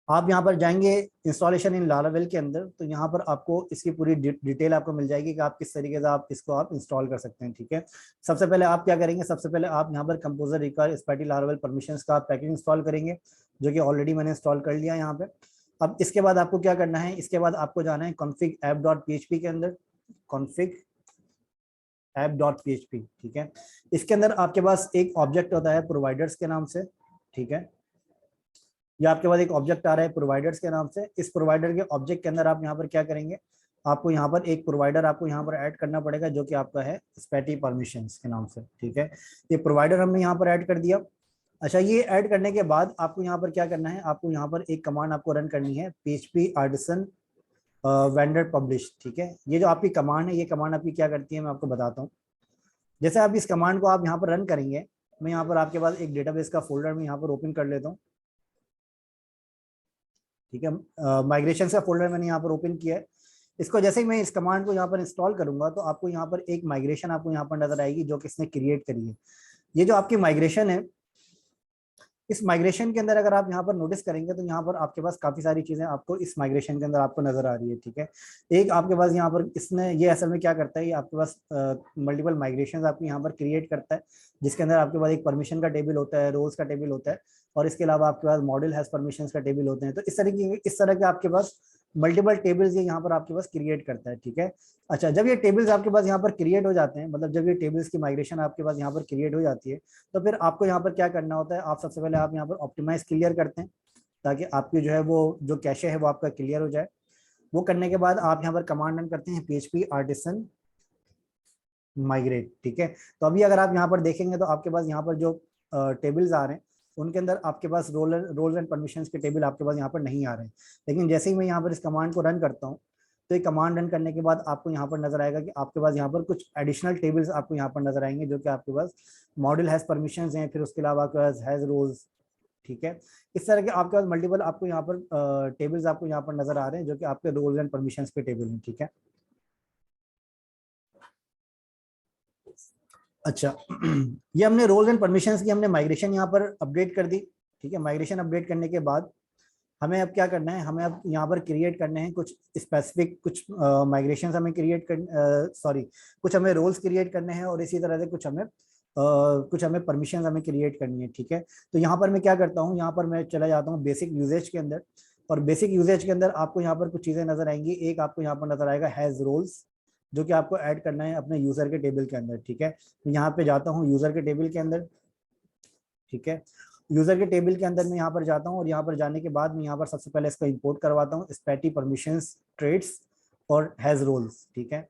आप यहाँ पर जाएंगे इंस्टॉलेशन इन लारावेल के अंदर, तो यहाँ पर आपको इसकी पूरी डिटेल आपको मिल जाएगी कि आप किस तरीके से आप इसको आप इंस्टॉल कर सकते हैं। ठीक है, सबसे पहले आप क्या करेंगे, सबसे पहले आप यहाँ पर कंपोजर रिक्वायर स्पैटी लारावेल परमिशंस का पैकेज इंस्टॉल करेंगे, जो कि ऑलरेडी मैंने इंस्टॉल कर लिया यहाँ पे। अब इसके बाद आपको क्या करना है, इसके बाद आपको जाना है config app.php के अंदर, config app.php। ठीक है, इसके अंदर आपके पास एक ऑब्जेक्ट होता है प्रोवाइडर्स के नाम से। ठीक है, या आपके पास एक ऑब्जेक्ट आ रहा है प्रोवाइडर्स के नाम से। इस प्रोवाइडर के ऑब्जेक्ट के अंदर आप यहाँ पर क्या करेंगे, आपको यहाँ पर एक प्रोवाइडर आपको यहाँ पर ऐड करना पड़ेगा, जो कि आपका है स्पैटी परमिशंस के नाम से। ठीक है, ये प्रोवाइडर हमने यहाँ पर ऐड कर दिया। अच्छा, ये ऐड करने के बाद आपको यहाँ पर क्या करना है, आपको यहाँ पर एक कमांड आपको रन करनी है, php artisan वेंडर पब्लिश। ठीक है, ये जो आपकी कमांड है, ये कमांड आपकी क्या करती है मैं आपको बताता हूँ। जैसे आप इस कमांड को आप यहाँ पर रन करेंगे, मैं यहाँ पर आपके पास एक डेटाबेस का फोल्डर में यहाँ पर ओपन कर लेता हूँ। ठीक है, माइग्रेशन का फोल्डर मैंने यहाँ पर ओपन किया है। इसको जैसे ही मैं इस कमांड को यहाँ पर इंस्टॉल करूंगा, तो आपको यहाँ पर एक माइग्रेशन आपको यहाँ पर नजर आएगी, जो कि इसने क्रिएट करी है। ये जो आपकी माइग्रेशन है, इस माइग्रेशन के अंदर अगर आप यहाँ पर नोटिस करेंगे, तो यहाँ पर आपके पास काफी सारी चीजें आपको इस माइग्रेशन के अंदर आपको नजर आ रही है। ठीक है, एक आपके पास यहाँ पर इसने ये असल में क्या करता है, ये आपके पास मल्टीपल माइग्रेशन आपको यहाँ पर क्रिएट करता है, जिसके अंदर आपके पास एक परमिशन का टेबल होता है, रोल्स का टेबल होता है, और इसके अलावा आपके पास मॉडल हैज परमिशंस का टेबल होते हैं। तो इस तरह के आपके पास मल्टीपल टेबल्स ये यहाँ पर आपके पास क्रिएट करता है। ठीक है, अच्छा, जब ये टेबल्स आपके पास यहाँ पर क्रिएट हो जाते हैं, मतलब जब ये टेबल्स की माइग्रेशन आपके पास यहाँ पर क्रिएट हो जाती है, तो फिर आपको यहाँ पर क्या करना होता है, आप सबसे पहले आप यहाँ पर ऑप्टिमाइज क्लियर करते हैं, ताकि आपकी जो है वो जो कैशे है वो आपका क्लियर हो जाए। वो करने के बाद आप यहाँ पर कमांड रन करते हैं php artisan migrate। ठीक है, तो अभी अगर आप यहाँ पर देखेंगे, तो आपके पास यहाँ पर जो टेबल्स आ रहे हैं, उनके अंदर आपके पास रोल्स एंड परमिशंस के टेबल आपके पास यहाँ पर नहीं आ रहे हैं। लेकिन जैसे ही मैं यहाँ पर इस कमांड को रन करता हूँ, तो ये कमांड रन करने के बाद आपको यहाँ पर नजर आएगा कि आपके पास यहाँ पर कुछ एडिशनल टेबल्स आपको यहाँ पर नजर आएंगे, जो कि आपके पास मॉडल हैज परमिशंस हैं, फिर उसके अलावा आपके पास हैज रोल्स। ठीक है, इस तरह के आपके पास मल्टीपल आपको यहाँ पर टेबल्स आपको यहाँ पर नजर आ रहे हैं, जो कि आपके रोल्स एंड परमिशंस के टेबल हैं। ठीक है, अच्छा, ये हमने रोल्स एंड परमिशंस की हमने माइग्रेशन यहाँ पर अपडेट कर दी। ठीक है, माइग्रेशन अपडेट करने के बाद हमें अब क्या करना है, हमें अब यहाँ पर क्रिएट करने हैं कुछ स्पेसिफिक, कुछ माइग्रेशन हमें क्रिएट कर सॉरी कुछ हमें रोल्स क्रिएट करने हैं, और इसी तरह से कुछ हमें परमिशन हमें क्रिएट करनी है। ठीक है, तो यहाँ पर मैं क्या करता हूँ, यहाँ पर मैं चला जाता हूँ बेसिक यूजेज के अंदर, और बेसिक यूजेज के अंदर आपको यहाँ पर कुछ चीजें नजर आएंगी। एक आपको यहाँ पर नजर आएगा हैज रोल्स, जो कि आपको ऐड करना है अपने यूजर के टेबल के अंदर। ठीक है, तो यहाँ पे जाता हूँ यूजर के टेबल के अंदर। ठीक है, यूजर के टेबल के अंदर मैं यहाँ पर जाता हूँ, और यहाँ पर जाने के बाद मैं यहाँ पर सबसे पहले इसको इंपोर्ट करवाता हूँ, स्पैटी परमिशंस ट्रेड्स और हैज रोल्स। ठीक है,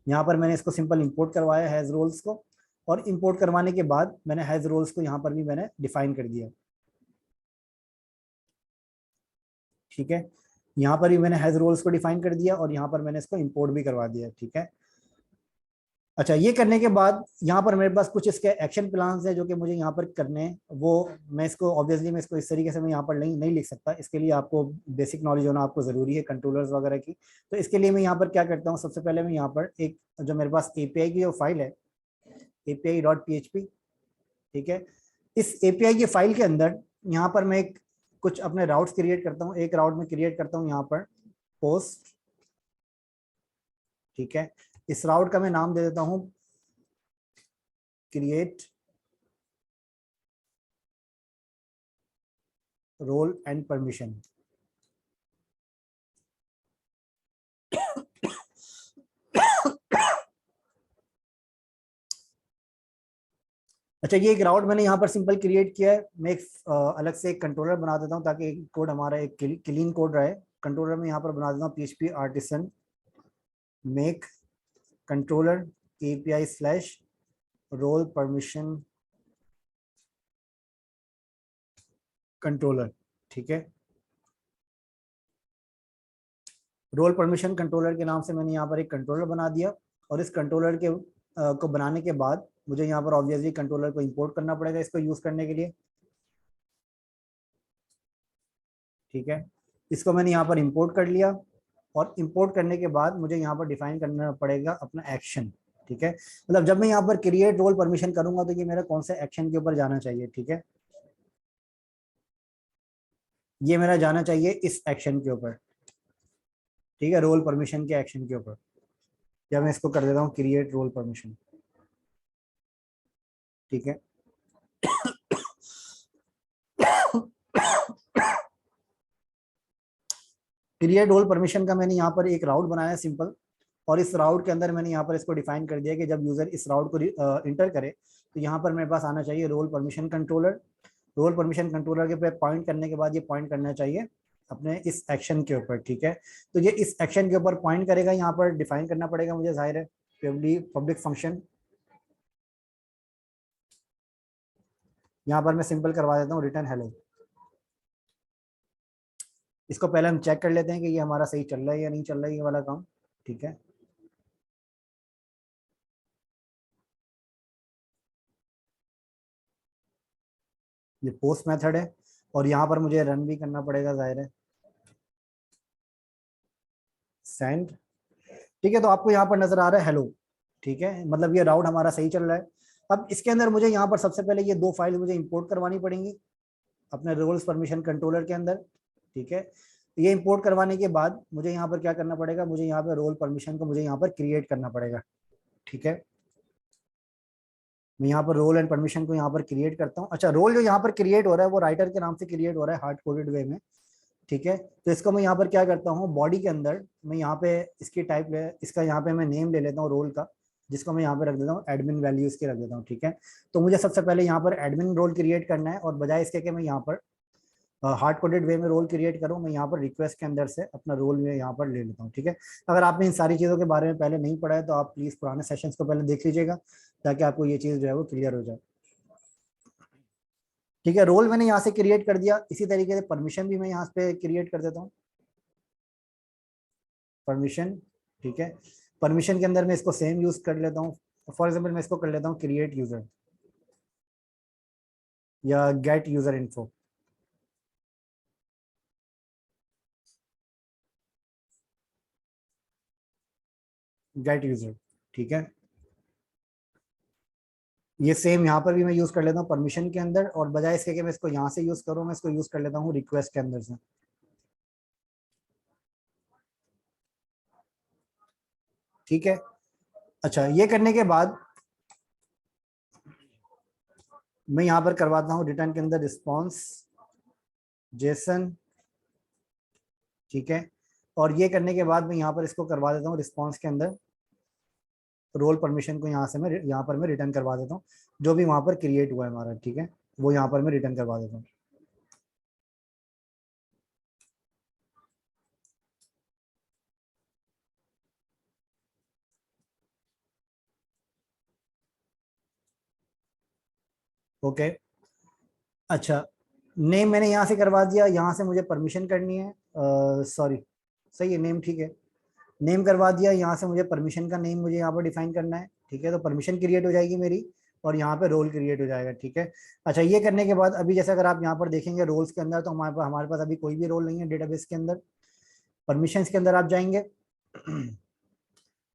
यहाँ पर मैंने इसको सिंपल इंपोर्ट करवाया हैज रोल्स को, और इंपोर्ट करवाने के बाद मैंने हैज रोल्स को यहाँ पर भी मैंने डिफाइन कर दिया। ठीक है, यहाँ पर भी मैंने हैज रोल्स को डिफाइन कर दिया, और यहाँ पर मैंने इसको इंपोर्ट भी करवा दिया। ठीक है, अच्छा, ये करने के बाद यहाँ पर मेरे पास कुछ इसके एक्शन प्लान्स है, जो कि मुझे यहाँ पर करने हैं। वो मैं इसको ऑब्वियसली मैं इसको इस तरीके से मैं यहाँ पर नहीं लिख सकता, इसके लिए आपको बेसिक नॉलेज होना आपको ज़रूरी है कंट्रोलर्स वगैरह की। तो इसके लिए मैं यहाँ पर क्या करता हूँ, सबसे पहले मैं यहाँ पर एक जो मेरे पास API की जो फाइल है, API.php। ठीक है, इस API की फाइल के अंदर यहाँ पर मैं कुछ अपने राउट्स क्रिएट करता हूँ। एक राउट में क्रिएट करता हूँ यहाँ पर पोस्ट। ठीक है, इस राउट का मैं नाम दे देता हूँ क्रिएट रोल एंड परमिशन। अच्छा, ये एक राउट मैंने यहाँ पर सिंपल क्रिएट किया है। मैं एक अलग से एक कंट्रोलर बना देता हूँ, ताकि एक कोड हमारा एक क्लीन कोड रहे। कंट्रोलर में यहाँ पर बना देता हूँ php artisan make controller API slash role permission controller। ठीक है, रोल परमिशन कंट्रोलर के नाम से मैंने यहाँ पर एक कंट्रोलर बना दिया, और इस कंट्रोलर के को बनाने के बाद मुझे यहाँ पर ऑब्वियसली कंट्रोलर को इंपोर्ट करना पड़ेगा इसको यूज करने के लिए। ठीक है, इसको मैंने यहाँ पर इंपोर्ट कर लिया, और इंपोर्ट करने के बाद मुझे यहाँ पर डिफाइन करना पड़ेगा अपना एक्शन। ठीक है, मतलब जब मैं यहाँ पर क्रिएट रोल परमिशन करूंगा, तो ये मेरा कौन से एक्शन के ऊपर जाना चाहिए। ठीक है, ये मेरा जाना चाहिए इस एक्शन के ऊपर, ठीक है, रोल परमिशन के एक्शन के ऊपर। या मैं इसको कर देता हूँ क्रिएट रोल परमिशन, ठीक है। क्रिएट रोल परमिशन का मैंने यहाँ पर एक राउट बनाया है सिंपल, और इस राउट के अंदर मैंने यहाँ पर इसको डिफाइन कर दिया कि जब यूजर इस राउट को इंटर करे तो यहाँ पर मेरे पास आना चाहिए role permission controller. Role permission controller के पे पॉइंट करने के बाद ये पॉइंट करना चाहिए अपने इस एक्शन के ऊपर, ठीक है। तो ये इस एक्शन के ऊपर पॉइंट करेगा, यहाँ पर डिफाइन करना पड़ेगा मुझे, जाहिर है, पब्लिक फंक्शन। यहाँ पर मैं सिंपल करवा देता हूँ रिटर्न हेलो। इसको पहले हम चेक कर लेते हैं कि ये हमारा सही चल रहा है या नहीं चल रहा है ये वाला काम, ठीक है। ये पोस्ट मेथड है और यहाँ पर मुझे रन भी करना पड़ेगा, जाहिर है, सेंड, ठीक है। तो आपको यहाँ पर नजर आ रहा है हेलो, ठीक है, मतलब ये राउट हमारा सही चल रहा है। अब इसके अंदर मुझे यहाँ पर सबसे पहले ये दो फाइल मुझे इंपोर्ट करवानी पड़ेंगी अपने रोल्स परमिशन कंट्रोलर के अंदर, ठीक है। ये इंपोर्ट करवाने के बाद मुझे यहाँ पर क्या करना पड़ेगा, मुझे यहाँ पर रोल परमिशन को मुझे यहाँ पर क्रिएट करना पड़ेगा, ठीक है। मैं यहाँ पर रोल एंड परमिशन को यहाँ पर क्रिएट करता हूँ। अच्छा, रोल जो यहाँ पर क्रिएट हो रहा है वो राइटर के नाम से क्रिएट हो रहा है हार्ड कोडेड वे में, ठीक है। तो इसको मैं यहाँ पर क्या करता हूँ, बॉडी के अंदर मैं यहाँ पे इसकी टाइप ले, इसका यहाँ पे मैं नेम ले लेता हूँ रोल का, जिसको मैं यहाँ पे रख देता हूँ एडमिन वैल्यूज के रख देता हूँ, ठीक है। तो मुझे सबसे पहले यहाँ पर एडमिन रोल क्रिएट करना है, और बजाय इसके कि मैं यहाँ पर हार्ड कोडेड वे में रोल क्रिएट करूँ, मैं यहाँ पर रिक्वेस्ट के अंदर से अपना रोल में यहाँ पर ले लेता हूँ, ठीक है। अगर आपने इन सारी चीज़ों के बारे में पहले नहीं पढ़ा है तो आप प्लीज़ पुराने सेशंस को पहले देख लीजिएगा, ताकि आपको ये चीज़ जो है वो क्लियर हो जाए, ठीक है। रोल मैंने यहाँ से क्रिएट कर दिया, इसी तरीके से परमिशन भी मैं यहाँ पे क्रिएट कर देता हूँ, परमिशन, ठीक है। परमिशन के अंदर मैं इसको सेम यूज कर लेता हूँ, फॉर एग्जाम्पल मैं इसको कर लेता हूँ क्रिएट यूजर या gate user info, gate user, ठीक है। ये सेम यहाँ पर भी मैं यूज कर लेता हूँ परमिशन के अंदर, और बजाय इसके कि मैं इसको यहाँ से यूज करूँ, मैं इसको यूज कर लेता हूँ रिक्वेस्ट के अंदर से, ठीक है। अच्छा, ये करने के बाद मैं यहाँ पर करवाता हूँ रिटर्न के अंदर रिस्पॉन्स जेसन, ठीक है। और ये करने के बाद मैं यहाँ पर इसको करवा देता हूँ रिस्पॉन्स के अंदर रोल परमिशन को, यहाँ से मैं यहाँ पर मैं रिटर्न करवा देता हूँ जो भी वहाँ पर क्रिएट हुआ है हमारा, ठीक है, वो यहाँ पर मैं रिटर्न करवा देता हूँ। ओके, अच्छा, नेम मैंने यहाँ से करवा दिया, यहाँ से मुझे परमिशन करनी है, सॉरी, सही है, नेम ठीक है, नेम करवा दिया, यहाँ से मुझे परमिशन का नेम मुझे यहाँ पर डिफाइन करना है, ठीक है। तो परमिशन क्रिएट हो जाएगी मेरी, और यहाँ पे रोल क्रिएट हो जाएगा, ठीक है। अच्छा, ये करने के बाद अभी जैसे अगर आप यहाँ पर देखेंगे रोल्स के अंदर, तो हमारे पास अभी कोई भी रोल नहीं है डेटाबेस के अंदर। परमिशंस के अंदर आप जाएंगे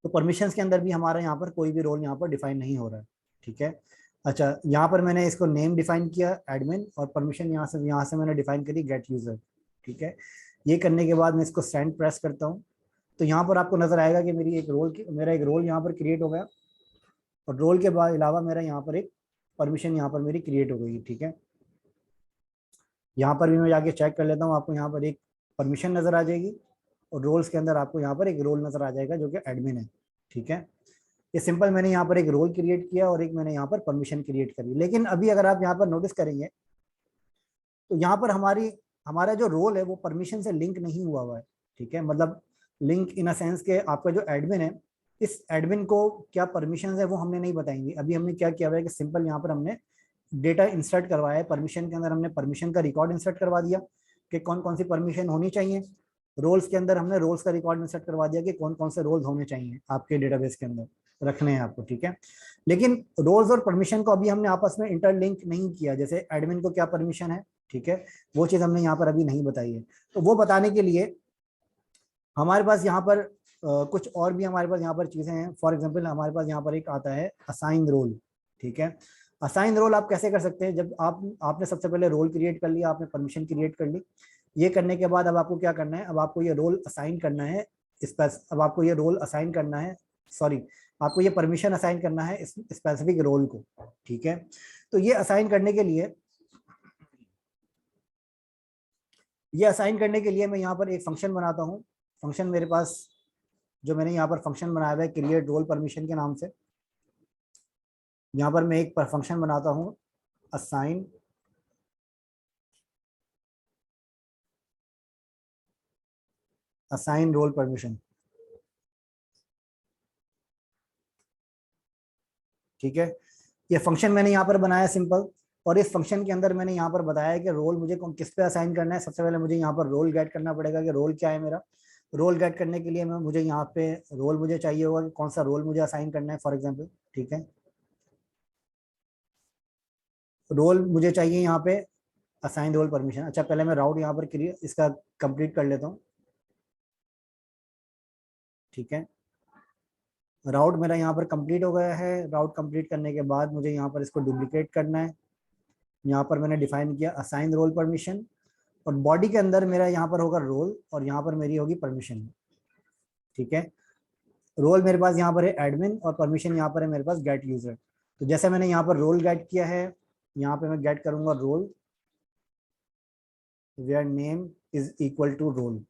तो परमिशंस के अंदर भी हमारा यहाँ पर कोई भी रोल यहाँ पर डिफाइन नहीं हो रहा है, ठीक है। अच्छा, यहाँ पर मैंने इसको नेम डिफाइन किया एडमिन, और परमिशन यहाँ से मैंने डिफाइन करी गेट यूजर, ठीक है। ये करने के बाद मैं इसको सेंड प्रेस करता हूँ, तो यहाँ पर आपको नजर आएगा कि मेरा एक रोल यहाँ पर क्रिएट हो गया, और रोल के बाद अलावा मेरा यहाँ पर एक परमिशन यहाँ पर मेरी क्रिएट हो गई, ठीक है। यहाँ पर भी मैं जाके चेक कर लेता हूँ, आपको यहाँ पर एक परमिशन नजर आ जाएगी, और रोल्स के अंदर आपको यहाँ पर एक रोल नजर आ जाएगा जो कि एडमिन है, ठीक है। ये सिंपल मैंने यहाँ पर एक रोल क्रिएट किया और एक मैंने यहाँ पर परमिशन क्रिएट करी। लेकिन अभी अगर आप यहाँ पर नोटिस करेंगे तो यहाँ पर हमारा जो रोल है वो परमिशन से लिंक नहीं हुआ है, ठीक है। मतलब लिंक इन अ सेंस के आपका जो एडमिन है, इस एडमिन को क्या परमिशन है वो हमने नहीं बताएंगे। अभी हमने क्या किया हुआ है कि सिंपल यहाँ पर हमने डेटा इंसर्ट करवाया है, परमिशन के अंदर हमने परमिशन का रिकॉर्ड इंसर्ट करवा दिया कि कौन कौन सी परमिशन होनी चाहिए। रोल्स के अंदर हमने रोल्स का रिकॉर्ड इंसर्ट करवा दिया कि कौन कौन से रोल्स होने चाहिए आपके डेटाबेस के अंदर रखने हैं आपको, ठीक है। लेकिन रोल्स और परमिशन को अभी हमने आपस में इंटरलिंक नहीं किया, जैसे एडमिन को क्या परमिशन है, ठीक है, वो चीज़ हमने यहाँ पर अभी नहीं बताई है। तो वो बताने के लिए हमारे पास यहाँ पर कुछ और भी हमारे पास यहाँ पर चीज़ें हैं। फॉर एग्जाम्पल हमारे पास यहाँ पर एक आता है असाइन रोल, ठीक है। असाइन रोल आप कैसे कर सकते हैं, जब आपने सबसे पहले रोल क्रिएट कर लिया, आपने परमिशन क्रिएट कर ली, ये करने के बाद अब आपको क्या करना है, अब आपको ये रोल असाइन करना है अब आपको ये रोल असाइन करना है, सॉरी, आपको ये परमिशन असाइन करना है इस स्पेसिफिक रोल को, ठीक है। तो ये असाइन करने के लिए मैं यहाँ पर एक फंक्शन बनाता हूँ। फंक्शन मेरे पास जो मैंने यहाँ पर फंक्शन बनाया हुआ है क्रिएट रोल परमिशन के नाम से। यहाँ पर मैं एक फंक्शन बनाता हूँ असाइन रोल परमिशन, ठीक है। ये फंक्शन मैंने यहाँ पर बनाया सिंपल, और इस फंक्शन के अंदर मैंने यहाँ पर बताया है कि रोल मुझे किस पे असाइन करना है। सबसे पहले मुझे यहाँ पर रोल गेट करना पड़ेगा कि रोल क्या है मेरा। रोल गेट करने के लिए मुझे यहाँ पे रोल मुझे चाहिए होगा कि कौन सा रोल मुझे असाइन करना है, फॉर एग्जाम्पल, ठीक है। रोल मुझे चाहिए यहाँ पे असाइन रोल परमिशन। अच्छा, पहले मैं राउट यहाँ पर इसका कंप्लीट कर लेता हूँ, ठीक है। राउट मेरा यहाँ पर कंप्लीट हो गया है। राउट कंप्लीट करने के बाद मुझे यहाँ पर इसको डुप्लीकेट करना है। यहाँ पर मैंने डिफाइन किया असाइन रोल परमिशन, और बॉडी के अंदर मेरा यहाँ पर होगा रोल और यहाँ पर मेरी होगी परमिशन, ठीक है। रोल मेरे पास यहाँ पर है एडमिन और परमिशन यहाँ पर है मेरे पास गेट यूजर। तो जैसे मैंने यहाँ पर रोल गेट किया है, यहाँ पे मैं गेट करूंगा role where name is equal to role,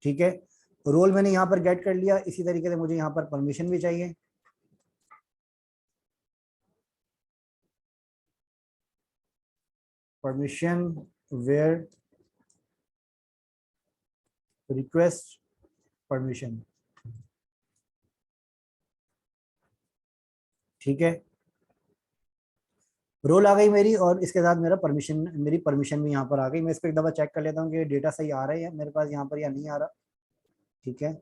ठीक है। रोल मैंने यहाँ पर गेट कर लिया। इसी तरीके से मुझे यहाँ पर परमिशन भी चाहिए। परमिशन वेयर रिक्वेस्ट परमिशन, ठीक है। रोल आ गई मेरी, और इसके साथ मेरी परमिशन भी यहाँ पर आ गई। मैं इस पर एक दफा चेक कर लेता हूँ कि डेटा सही आ रहा है मेरे पास यहाँ पर या नहीं आ रहा, ठीक है।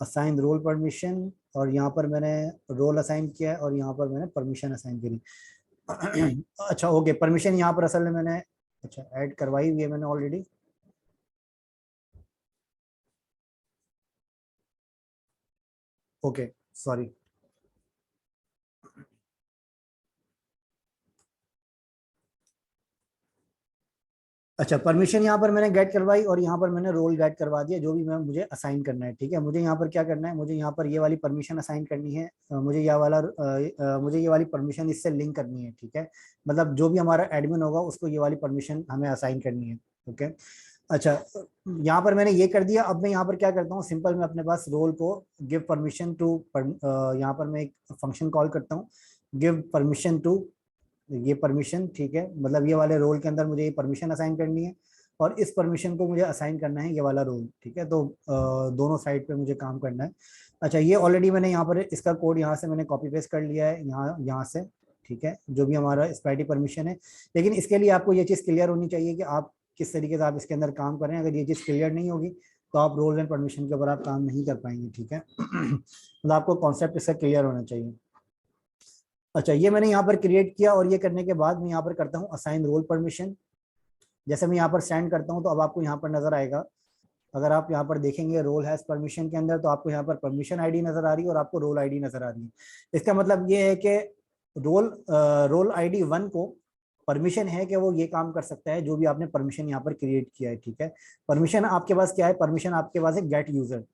असाइन रोल परमिशन, और यहाँ पर मैंने रोल असाइन किया है और यहाँ पर मैंने परमिशन असाइन करी। अच्छा ओके, परमिशन यहाँ पर असल में मैंने अच्छा ऐड करवाई हुई है मैंने ऑलरेडी। ओके सॉरी, अच्छा परमिशन यहाँ पर मैंने गेट करवाई और यहाँ पर मैंने रोल गेट करवा दिया, जो भी मैं मुझे असाइन करना है, ठीक है। मुझे यहाँ पर क्या करना है, मुझे यहाँ पर ये वाली परमिशन असाइन करनी है। मुझे ये वाली परमिशन इससे लिंक करनी है, ठीक है। मतलब जो भी हमारा एडमिन होगा उसको ये वाली परमिशन हमें असाइन करनी है, ओके। अच्छा, यहाँ पर मैंने ये कर दिया। अब मैं यहाँ पर क्या करता हूँ, सिंपल मैं अपने पास रोल को गिव परमिशन टू, यहाँ पर मैं एक फंक्शन कॉल करता हूँ गिव परमिशन टू, ये परमिशन, ठीक है। मतलब ये वाले रोल के अंदर मुझे ये परमिशन असाइन करनी है और इस परमिशन को मुझे असाइन करना है ये वाला रोल, ठीक है। तो दोनों साइड पे मुझे काम करना है। अच्छा, ये ऑलरेडी मैंने यहाँ पर इसका कोड यहाँ से मैंने कॉपी पेस्ट कर लिया है यहाँ से, ठीक है, जो भी हमारा स्पाइटी परमिशन है। लेकिन इसके लिए आपको ये चीज़ क्लियर होनी चाहिए कि आप किस तरीके से आप इसके अंदर काम करें। अगर ये चीज़ क्लियर नहीं होगी तो आप रोल एंड परमिशन के ऊपर आप काम नहीं कर पाएंगे, ठीक है। मतलब आपको कॉन्सेप्ट इसका क्लियर होना चाहिए। अच्छा, ये मैंने यहाँ पर क्रिएट किया और ये करने के बाद मैं यहाँ पर करता हूँ असाइन रोल परमिशन। जैसे मैं यहाँ पर सेंड करता हूँ तो अब आपको यहाँ पर नजर आएगा, अगर आप यहाँ पर देखेंगे रोल हैज परमिशन के अंदर, तो आपको यहाँ पर परमिशन आईडी नजर आ रही है और आपको रोल आईडी नजर आ रही है। इसका मतलब ये है कि रोल आईडी 1 को परमिशन है कि वो ये काम कर सकता है जो भी आपने परमिशन यहाँ पर क्रिएट किया है, ठीक है। परमिशन आपके पास क्या है, परमिशन आपके पास है गेट यूजर।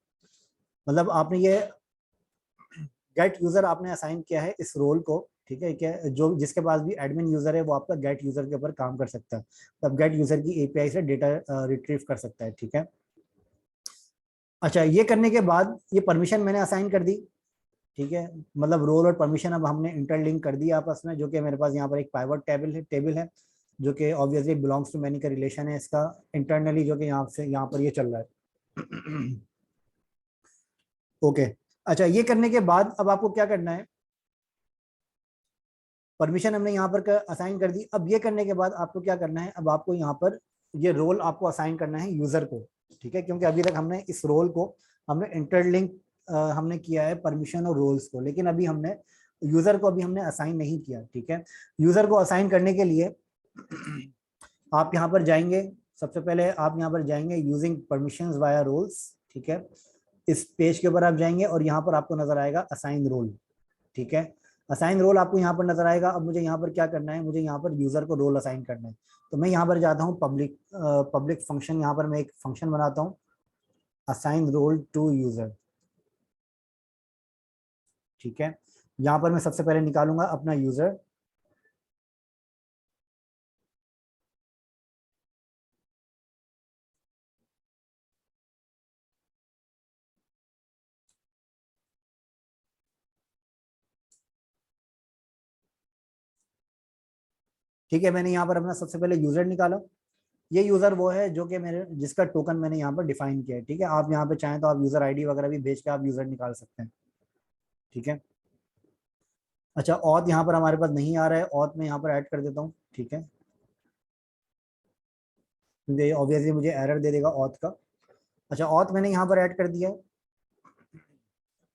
मतलब आपने ये गेट यूजर आपने असाइन किया है इस रोल को, ठीक है। क्या जो जिसके पास भी एडमिन यूजर है वो आपका गेट यूजर के ऊपर काम कर सकता है, तब गेट यूजर की एपीआई से डेटा रिट्रीव कर सकता है, ठीक है। अच्छा, ये करने के बाद ये परमिशन मैंने असाइन कर दी, ठीक है। मतलब रोल और परमिशन अब हमने इंटरलिंक कर दिया आपस में, जो कि मेरे पास यहाँ पर एक पाइवट टेबल है जो कि ऑब्वियसली बिलोंग्स टू मैनी का रिलेशन है इसका इंटरनली, जो कि यहाँ पर ये चल रहा है। ओके, अच्छा, ये करने के बाद अब आपको क्या करना है, परमिशन हमने यहाँ पर असाइन कर दी। अब ये करने के बाद आपको क्या करना है, अब आपको यहाँ पर ये रोल आपको असाइन करना है यूजर को, ठीक है। क्योंकि अभी तक हमने इस रोल को हमने इंटरलिंक हमने किया है परमिशन और रोल्स को, लेकिन अभी हमने यूजर को अभी हमने असाइन नहीं किया, ठीक है। यूजर को असाइन करने के लिए आप यहाँ पर जाएंगे, सबसे पहले आप यहाँ पर जाएंगे यूजिंग परमिशंस वाया रोल्स, ठीक है। इस पेज के ऊपर आप जाएंगे और यहाँ पर आपको नजर आएगा असाइन रोल, ठीक है। असाइन रोल आपको यहाँ पर नजर आएगा। अब मुझे यहाँ पर क्या करना है, मुझे यहाँ पर यूजर को रोल असाइन करना है। तो मैं यहाँ पर जाता हूँ पब्लिक फंक्शन, यहाँ पर मैं एक फंक्शन बनाता हूँ असाइन रोल टू यूजर, ठीक है। यहाँ पर मैं सबसे पहले निकालूंगा अपना यूजर, ठीक है। मैंने यहाँ पर अपना सबसे पहले यूजर निकाला। ये यूजर वो है जो कि मेरे जिसका टोकन मैंने यहाँ पर डिफाइन किया है, ठीक है। आप यहाँ पे चाहें तो आप यूजर आईडी वगैरह भी भेज के आप यूजर निकाल सकते हैं, ठीक है। अच्छा, ऑथ यहाँ पर हमारे पास नहीं आ रहा है, ऑथ में यहाँ पर ऐड कर देता हूँ, ठीक है, क्योंकि ऑब्वियसली मुझे एरर दे देगा ऑथ का। अच्छा, ऑथ मैंने यहाँ पर ऐड कर दिया है।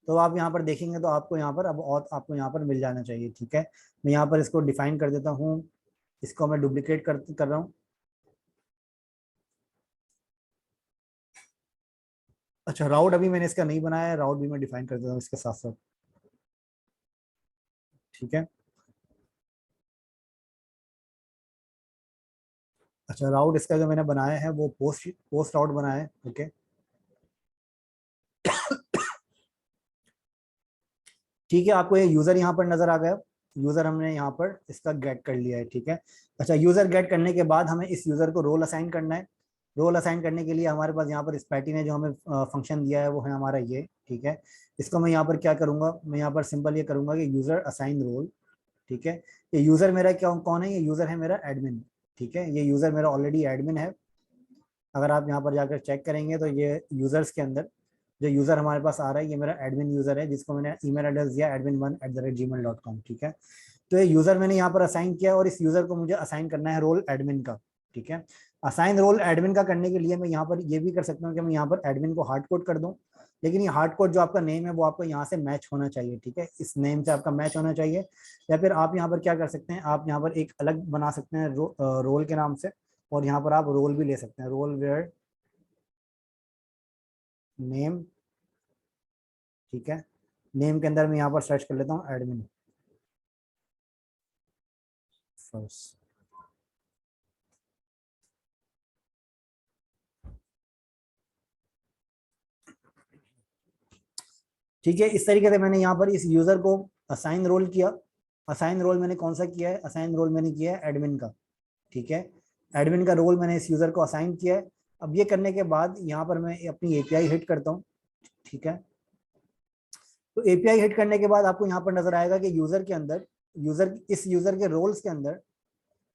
तो आप यहाँ पर देखेंगे तो आपको यहाँ पर अब ऑथ आपको यहाँ पर मिल जाना चाहिए, ठीक है। मैं यहाँ पर इसको डिफाइन कर देता हूँ, इसको मैं डुप्लीकेट कर रहा हूँ। अच्छा, राउट अभी मैंने इसका नहीं बनाया है, राउट भी मैं डिफाइन कर देता हूँ इसके साथ साथ, ठीक है। अच्छा, राउट इसका जो मैंने बनाया है वो पोस्ट पोस्ट राउट बनाया है, ओके। ठीक है, आपको ये यूजर यहाँ पर नजर आ गया। यूजर हमने यहाँ पर इसका गेट कर लिया है, ठीक है। अच्छा, यूजर गेट करने के बाद हमें इस यूजर को रोल असाइन करना है। रोल असाइन करने के लिए हमारे पास यहाँ पर स्पैटी ने जो हमें फंक्शन दिया है वो है हमारा ये, ठीक है। इसको मैं यहाँ पर क्या करूंगा, मैं यहाँ पर सिंपल ये करूंगा कि यूजर असाइन रोल, ठीक है। ये यूजर मेरा क्या कौन है, ये यूजर है मेरा एडमिन, ठीक है। ये यूजर मेरा ऑलरेडी एडमिन है। अगर आप यहाँ पर जाकर चेक करेंगे तो ये यूजर्स के अंदर जो यूजर हमारे पास आ रहा है ये मेरा एडमिन यूजर है, जिसको मैंने ईमेल एड्रेस दिया admin1@gmail.com, ठीक है। तो ये यूजर मैंने यहाँ पर असाइन किया और इस यूजर को मुझे असाइन करना है रोल एडमिन का, ठीक है। असाइन रोल एडमिन का करने के लिए मैं यहाँ पर ये भी कर सकता हूँ कि मैं यहाँ पर एडमिन को हार्ड कोड कर दूँ, लेकिन ये हार्ड कोड जो आपका नेम है वो आपको यहाँ से मैच होना चाहिए, ठीक है। इस नेम से आपका मैच होना चाहिए। या फिर आप यहाँ पर क्या कर सकते हैं, आप यहाँ पर एक अलग बना सकते हैं रोल के नाम से, और यहाँ पर आप रोल भी ले सकते हैं, रोल वेयर नेम, ठीक है। नेम के अंदर मैं यहाँ पर सर्च कर लेता हूँ एडमिन फर्स्ट, ठीक है। इस तरीके से मैंने यहाँ पर इस यूजर को असाइन रोल किया। असाइन रोल मैंने कौन सा किया है, असाइन रोल मैंने किया है एडमिन का, ठीक है। एडमिन का रोल मैंने इस यूजर को असाइन किया है। अब ये करने के बाद यहाँ पर मैं अपनी एपीआई हिट करता हूँ, ठीक है। तो एपीआई हिट करने के बाद आपको यहाँ पर नजर आएगा कि यूजर के अंदर इस यूजर के रोल्स के अंदर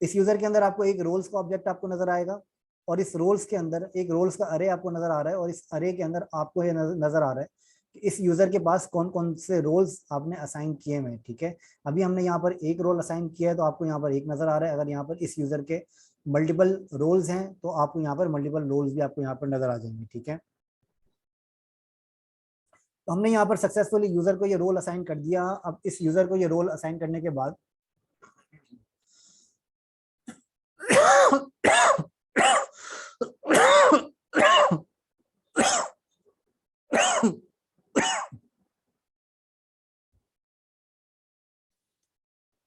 इस यूजर के अंदर आपको एक रोल्स का ऑब्जेक्ट आपको नजर आएगा, और इस रोल्स के अंदर एक रोल्स का अरे आपको नजर आ रहा है, और इस अरे के अंदर आपको ये नजर आ रहा है कि इस यूजर के पास कौन कौन से रोल्स आपने असाइन किए हैं, ठीक है। अभी हमने यहाँ पर एक रोल असाइन किया है तो आपको यहाँ पर एक नजर आ रहा है। अगर यहाँ पर इस यूजर के मल्टीपल रोल्स हैं तो आपको यहाँ पर मल्टीपल रोल्स भी आपको यहाँ पर नजर आ जाएंगे, ठीक है। तो हमने यहाँ पर सक्सेसफुली यूजर को ये रोल असाइन कर दिया। अब इस यूजर को ये रोल असाइन करने के बाद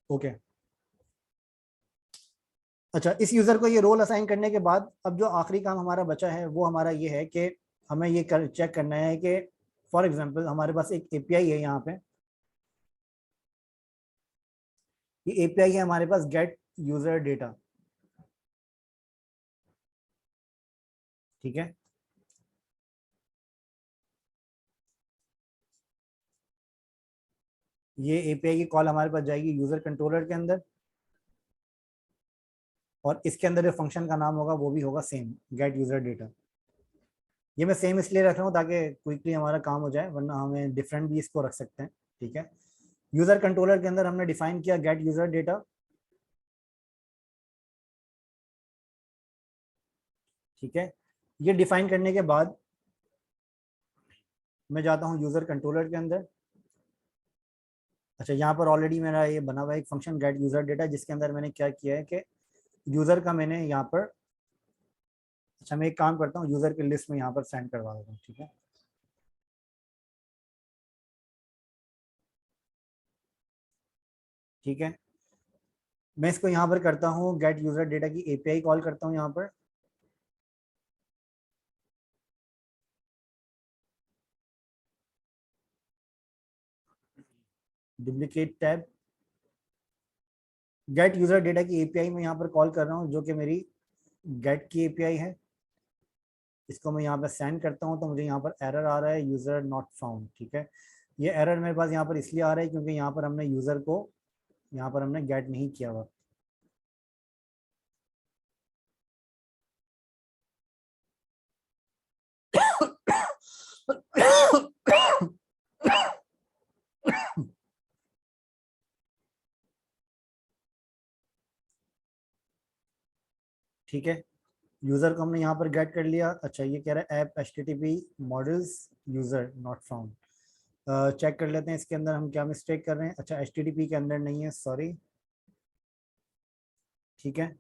ओके। अच्छा, इस यूजर को ये रोल असाइन करने के बाद अब जो आखिरी काम हमारा बचा है वो हमारा ये है कि हमें ये चेक करना है कि फॉर एग्जांपल हमारे पास एक एपीआई है यहाँ पे। ये एपीआई है हमारे पास गेट यूजर डेटा, ठीक है। ये एपीआई की कॉल हमारे पास जाएगी यूजर कंट्रोलर के अंदर, और इसके अंदर जो फंक्शन का नाम होगा वो भी होगा सेम, गेट यूजर डेटा। ये मैं सेम इसलिए रख रहा हूँ ताकि क्विकली हमारा काम हो जाए, वरना हमें डिफरेंट भी इसको रख सकते हैं, ठीक है। यूजर कंट्रोलर के अंदर हमने डिफाइन किया गेट यूजर डेटा, ठीक है। ये डिफाइन करने के बाद मैं जाता हूँ यूजर कंट्रोलर के अंदर। अच्छा, यहाँ पर ऑलरेडी मेरा ये बना हुआ एक फंक्शन गेट यूजर डेटा, जिसके अंदर मैंने क्या किया है कि यूजर का मैंने यहाँ पर, अच्छा मैं एक काम करता हूँ यूजर के लिस्ट में यहाँ पर सेंड करवा देता हूँ, ठीक है। ठीक है, मैं इसको यहाँ पर करता हूँ गेट यूजर डेटा की एपीआई कॉल करता हूँ यहाँ पर। Duplicate tab, gate user data की एपीआई मैं यहाँ पर कॉल कर रहा हूँ जो कि मेरी गेट की एपीआई है। इसको मैं यहाँ पर सेंड करता हूँ तो मुझे यहाँ पर एरर आ रहा है यूजर नॉट फाउंड। ठीक है, ये एरर मेरे पास यहाँ पर इसलिए आ रहा है क्योंकि यहाँ पर हमने यूजर को यहाँ पर हमने गेट नहीं किया हुआ। ठीक है, यूजर को हमने यहाँ पर गेट कर लिया। अच्छा, ये कह रहा है app HTTP models user not found. Check कर लेते हैं इसके अंदर हम क्या मिस्टेक कर रहे हैं। अच्छा, एचटीटीपी के अंदर नहीं है, सॉरी। ठीक है,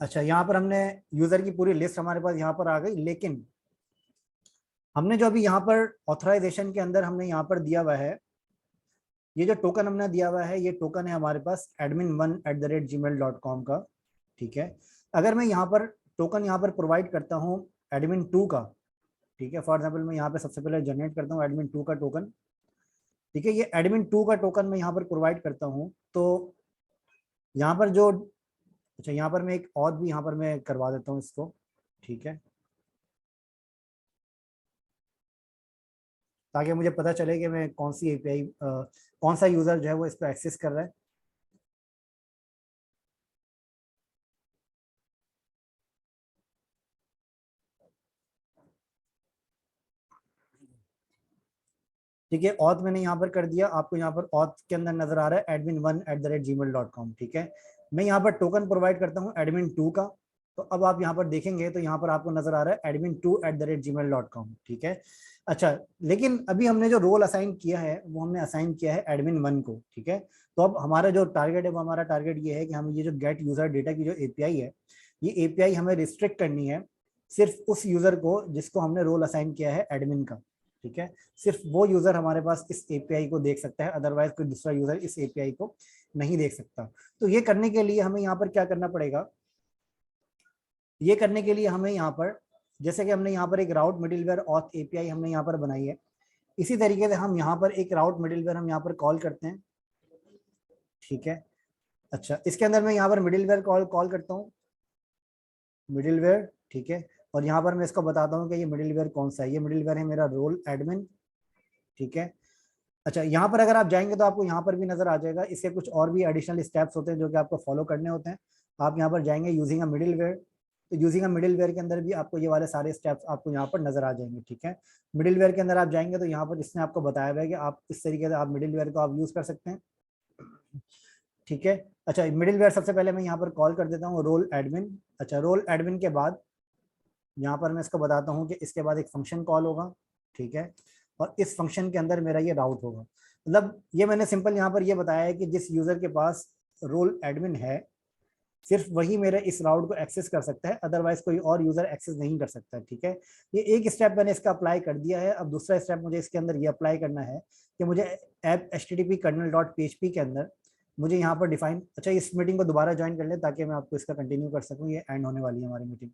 अच्छा यहाँ पर हमने यूजर की पूरी लिस्ट हमारे पास यहाँ पर आ गई, लेकिन हमने जो अभी यहाँ पर ऑथराइजेशन के अंदर हमने यहाँ पर दिया हुआ है, ये जो टोकन हमने दिया हुआ है, ये टोकन है हमारे पास admin1@gmail.com का। ठीक है, अगर मैं यहाँ पर टोकन यहाँ पर प्रोवाइड करता हूँ admin2 का, ठीक है, फॉर एग्जाम्पल मैं यहाँ पे सबसे पहले जनरेट करता हूँ admin2 का टोकन। ठीक है, ये admin2 का टोकन मैं यहाँ पर प्रोवाइड करता हूँ तो यहाँ पर जो, अच्छा यहाँ पर मैं एक और भी यहाँ पर मैं करवा देता हूँ इसको। ठीक है, ताकि मुझे पता चले कि मैं कौन सी एपीआई कौन सा यूजर जो है वो इस पर एक्सेस कर रहा है। ठीक है, ऑथ मैंने यहाँ पर कर दिया, आपको यहाँ पर ऑथ के अंदर नजर आ रहा है admin1@gmail.com। ठीक है, मैं यहाँ पर टोकन प्रोवाइड करता हूँ admin2 का, तो अब आप यहाँ पर देखेंगे तो यहाँ पर आपको नजर आ रहा है admin2@gmail.com। ठीक है, अच्छा, लेकिन अभी हमने जो रोल असाइन किया है वो हमने असाइन किया है admin1 को। ठीक है, तो अब हमारा जो टारगेट है वो हमारा टारगेट ये है कि हम ये जो गेट यूजर डेटा की जो एपीआई है, ये एपीआई हमें रिस्ट्रिक्ट करनी है सिर्फ उस यूजर को जिसको हमने रोल असाइन किया है एडमिन का। ठीक है, सिर्फ वो यूजर हमारे पास इस एपीआई को देख सकता है, अदरवाइज कोई दूसरा यूजर इस एपीआई को नहीं देख सकता। तो ये करने के लिए हमें यहाँ पर क्या करना पड़ेगा, ये करने के लिए हमें यहाँ पर, जैसे कि हमने यहाँ पर एक राउट मिडिलवेयर ऑथ एपीआई हमने यहाँ पर बनाई है, इसी तरीके से हम यहाँ पर एक राउट मिडिलवेयर हम यहाँ पर कॉल करते हैं। ठीक है, अच्छा, इसके अंदर मैं यहाँ पर मिडिलवेयर कॉल कॉल करता हूँ, मिडिलवेयर। ठीक है, और यहाँ पर मैं इसको बताता हूँ कि ये मिडिलवेयर कौन सा है, ये मिडिलवेयर है मेरा रोल एडमिन। ठीक है, अच्छा, यहाँ पर अगर आप जाएंगे तो आपको यहाँ पर भी नजर आ जाएगा, इसके कुछ और भी एडिशनल स्टेप्स होते हैं जो कि आपको फॉलो करने होते हैं। आप यहाँ पर जाएंगे यूजिंग अ मिडिलवेयर, तो यूजिंग अ मिडिलवेयर के अंदर भी आपको ये वाले सारे स्टेप्स आपको यहाँ पर नजर आ जाएंगे। ठीक है, मिडिलवेयर के अंदर आप जाएंगे तो यहाँ पर इसने आपको बताया हुआ है कि आप इस तरीके से आप मिडिलवेयर को आप यूज कर सकते हैं। ठीक है, अच्छा, मिडिलवेयर सबसे पहले मैं यहाँ पर कॉल कर देता हूँ रोल एडमिन। अच्छा, रोल एडमिन के बाद यहाँ पर मैं इसको बताता हूँ कि इसके बाद एक फंक्शन कॉल होगा। ठीक है, और इस फंक्शन के अंदर मेरा ये राउट होगा, मतलब ये मैंने सिंपल यहाँ पर ये बताया है कि जिस यूजर के पास रोल एडमिन है सिर्फ वही मेरे इस राउट को एक्सेस कर सकता है, अदरवाइज कोई और यूजर एक्सेस नहीं कर सकता। ठीक है, ये एक स्टेप मैंने इसका अप्लाई कर दिया है। अब दूसरा स्टेप मुझे इसके अंदर ये अप्लाई करना है कि मुझे ऐप http://kernel.php के अंदर मुझे यहाँ पर डिफाइन, अच्छा, इस मीटिंग को दोबारा ज्वाइन कर ले ताकि मैं आपको इसका कंटिन्यू कर सकूँ, ये एंड होने वाली है हमारी मीटिंग।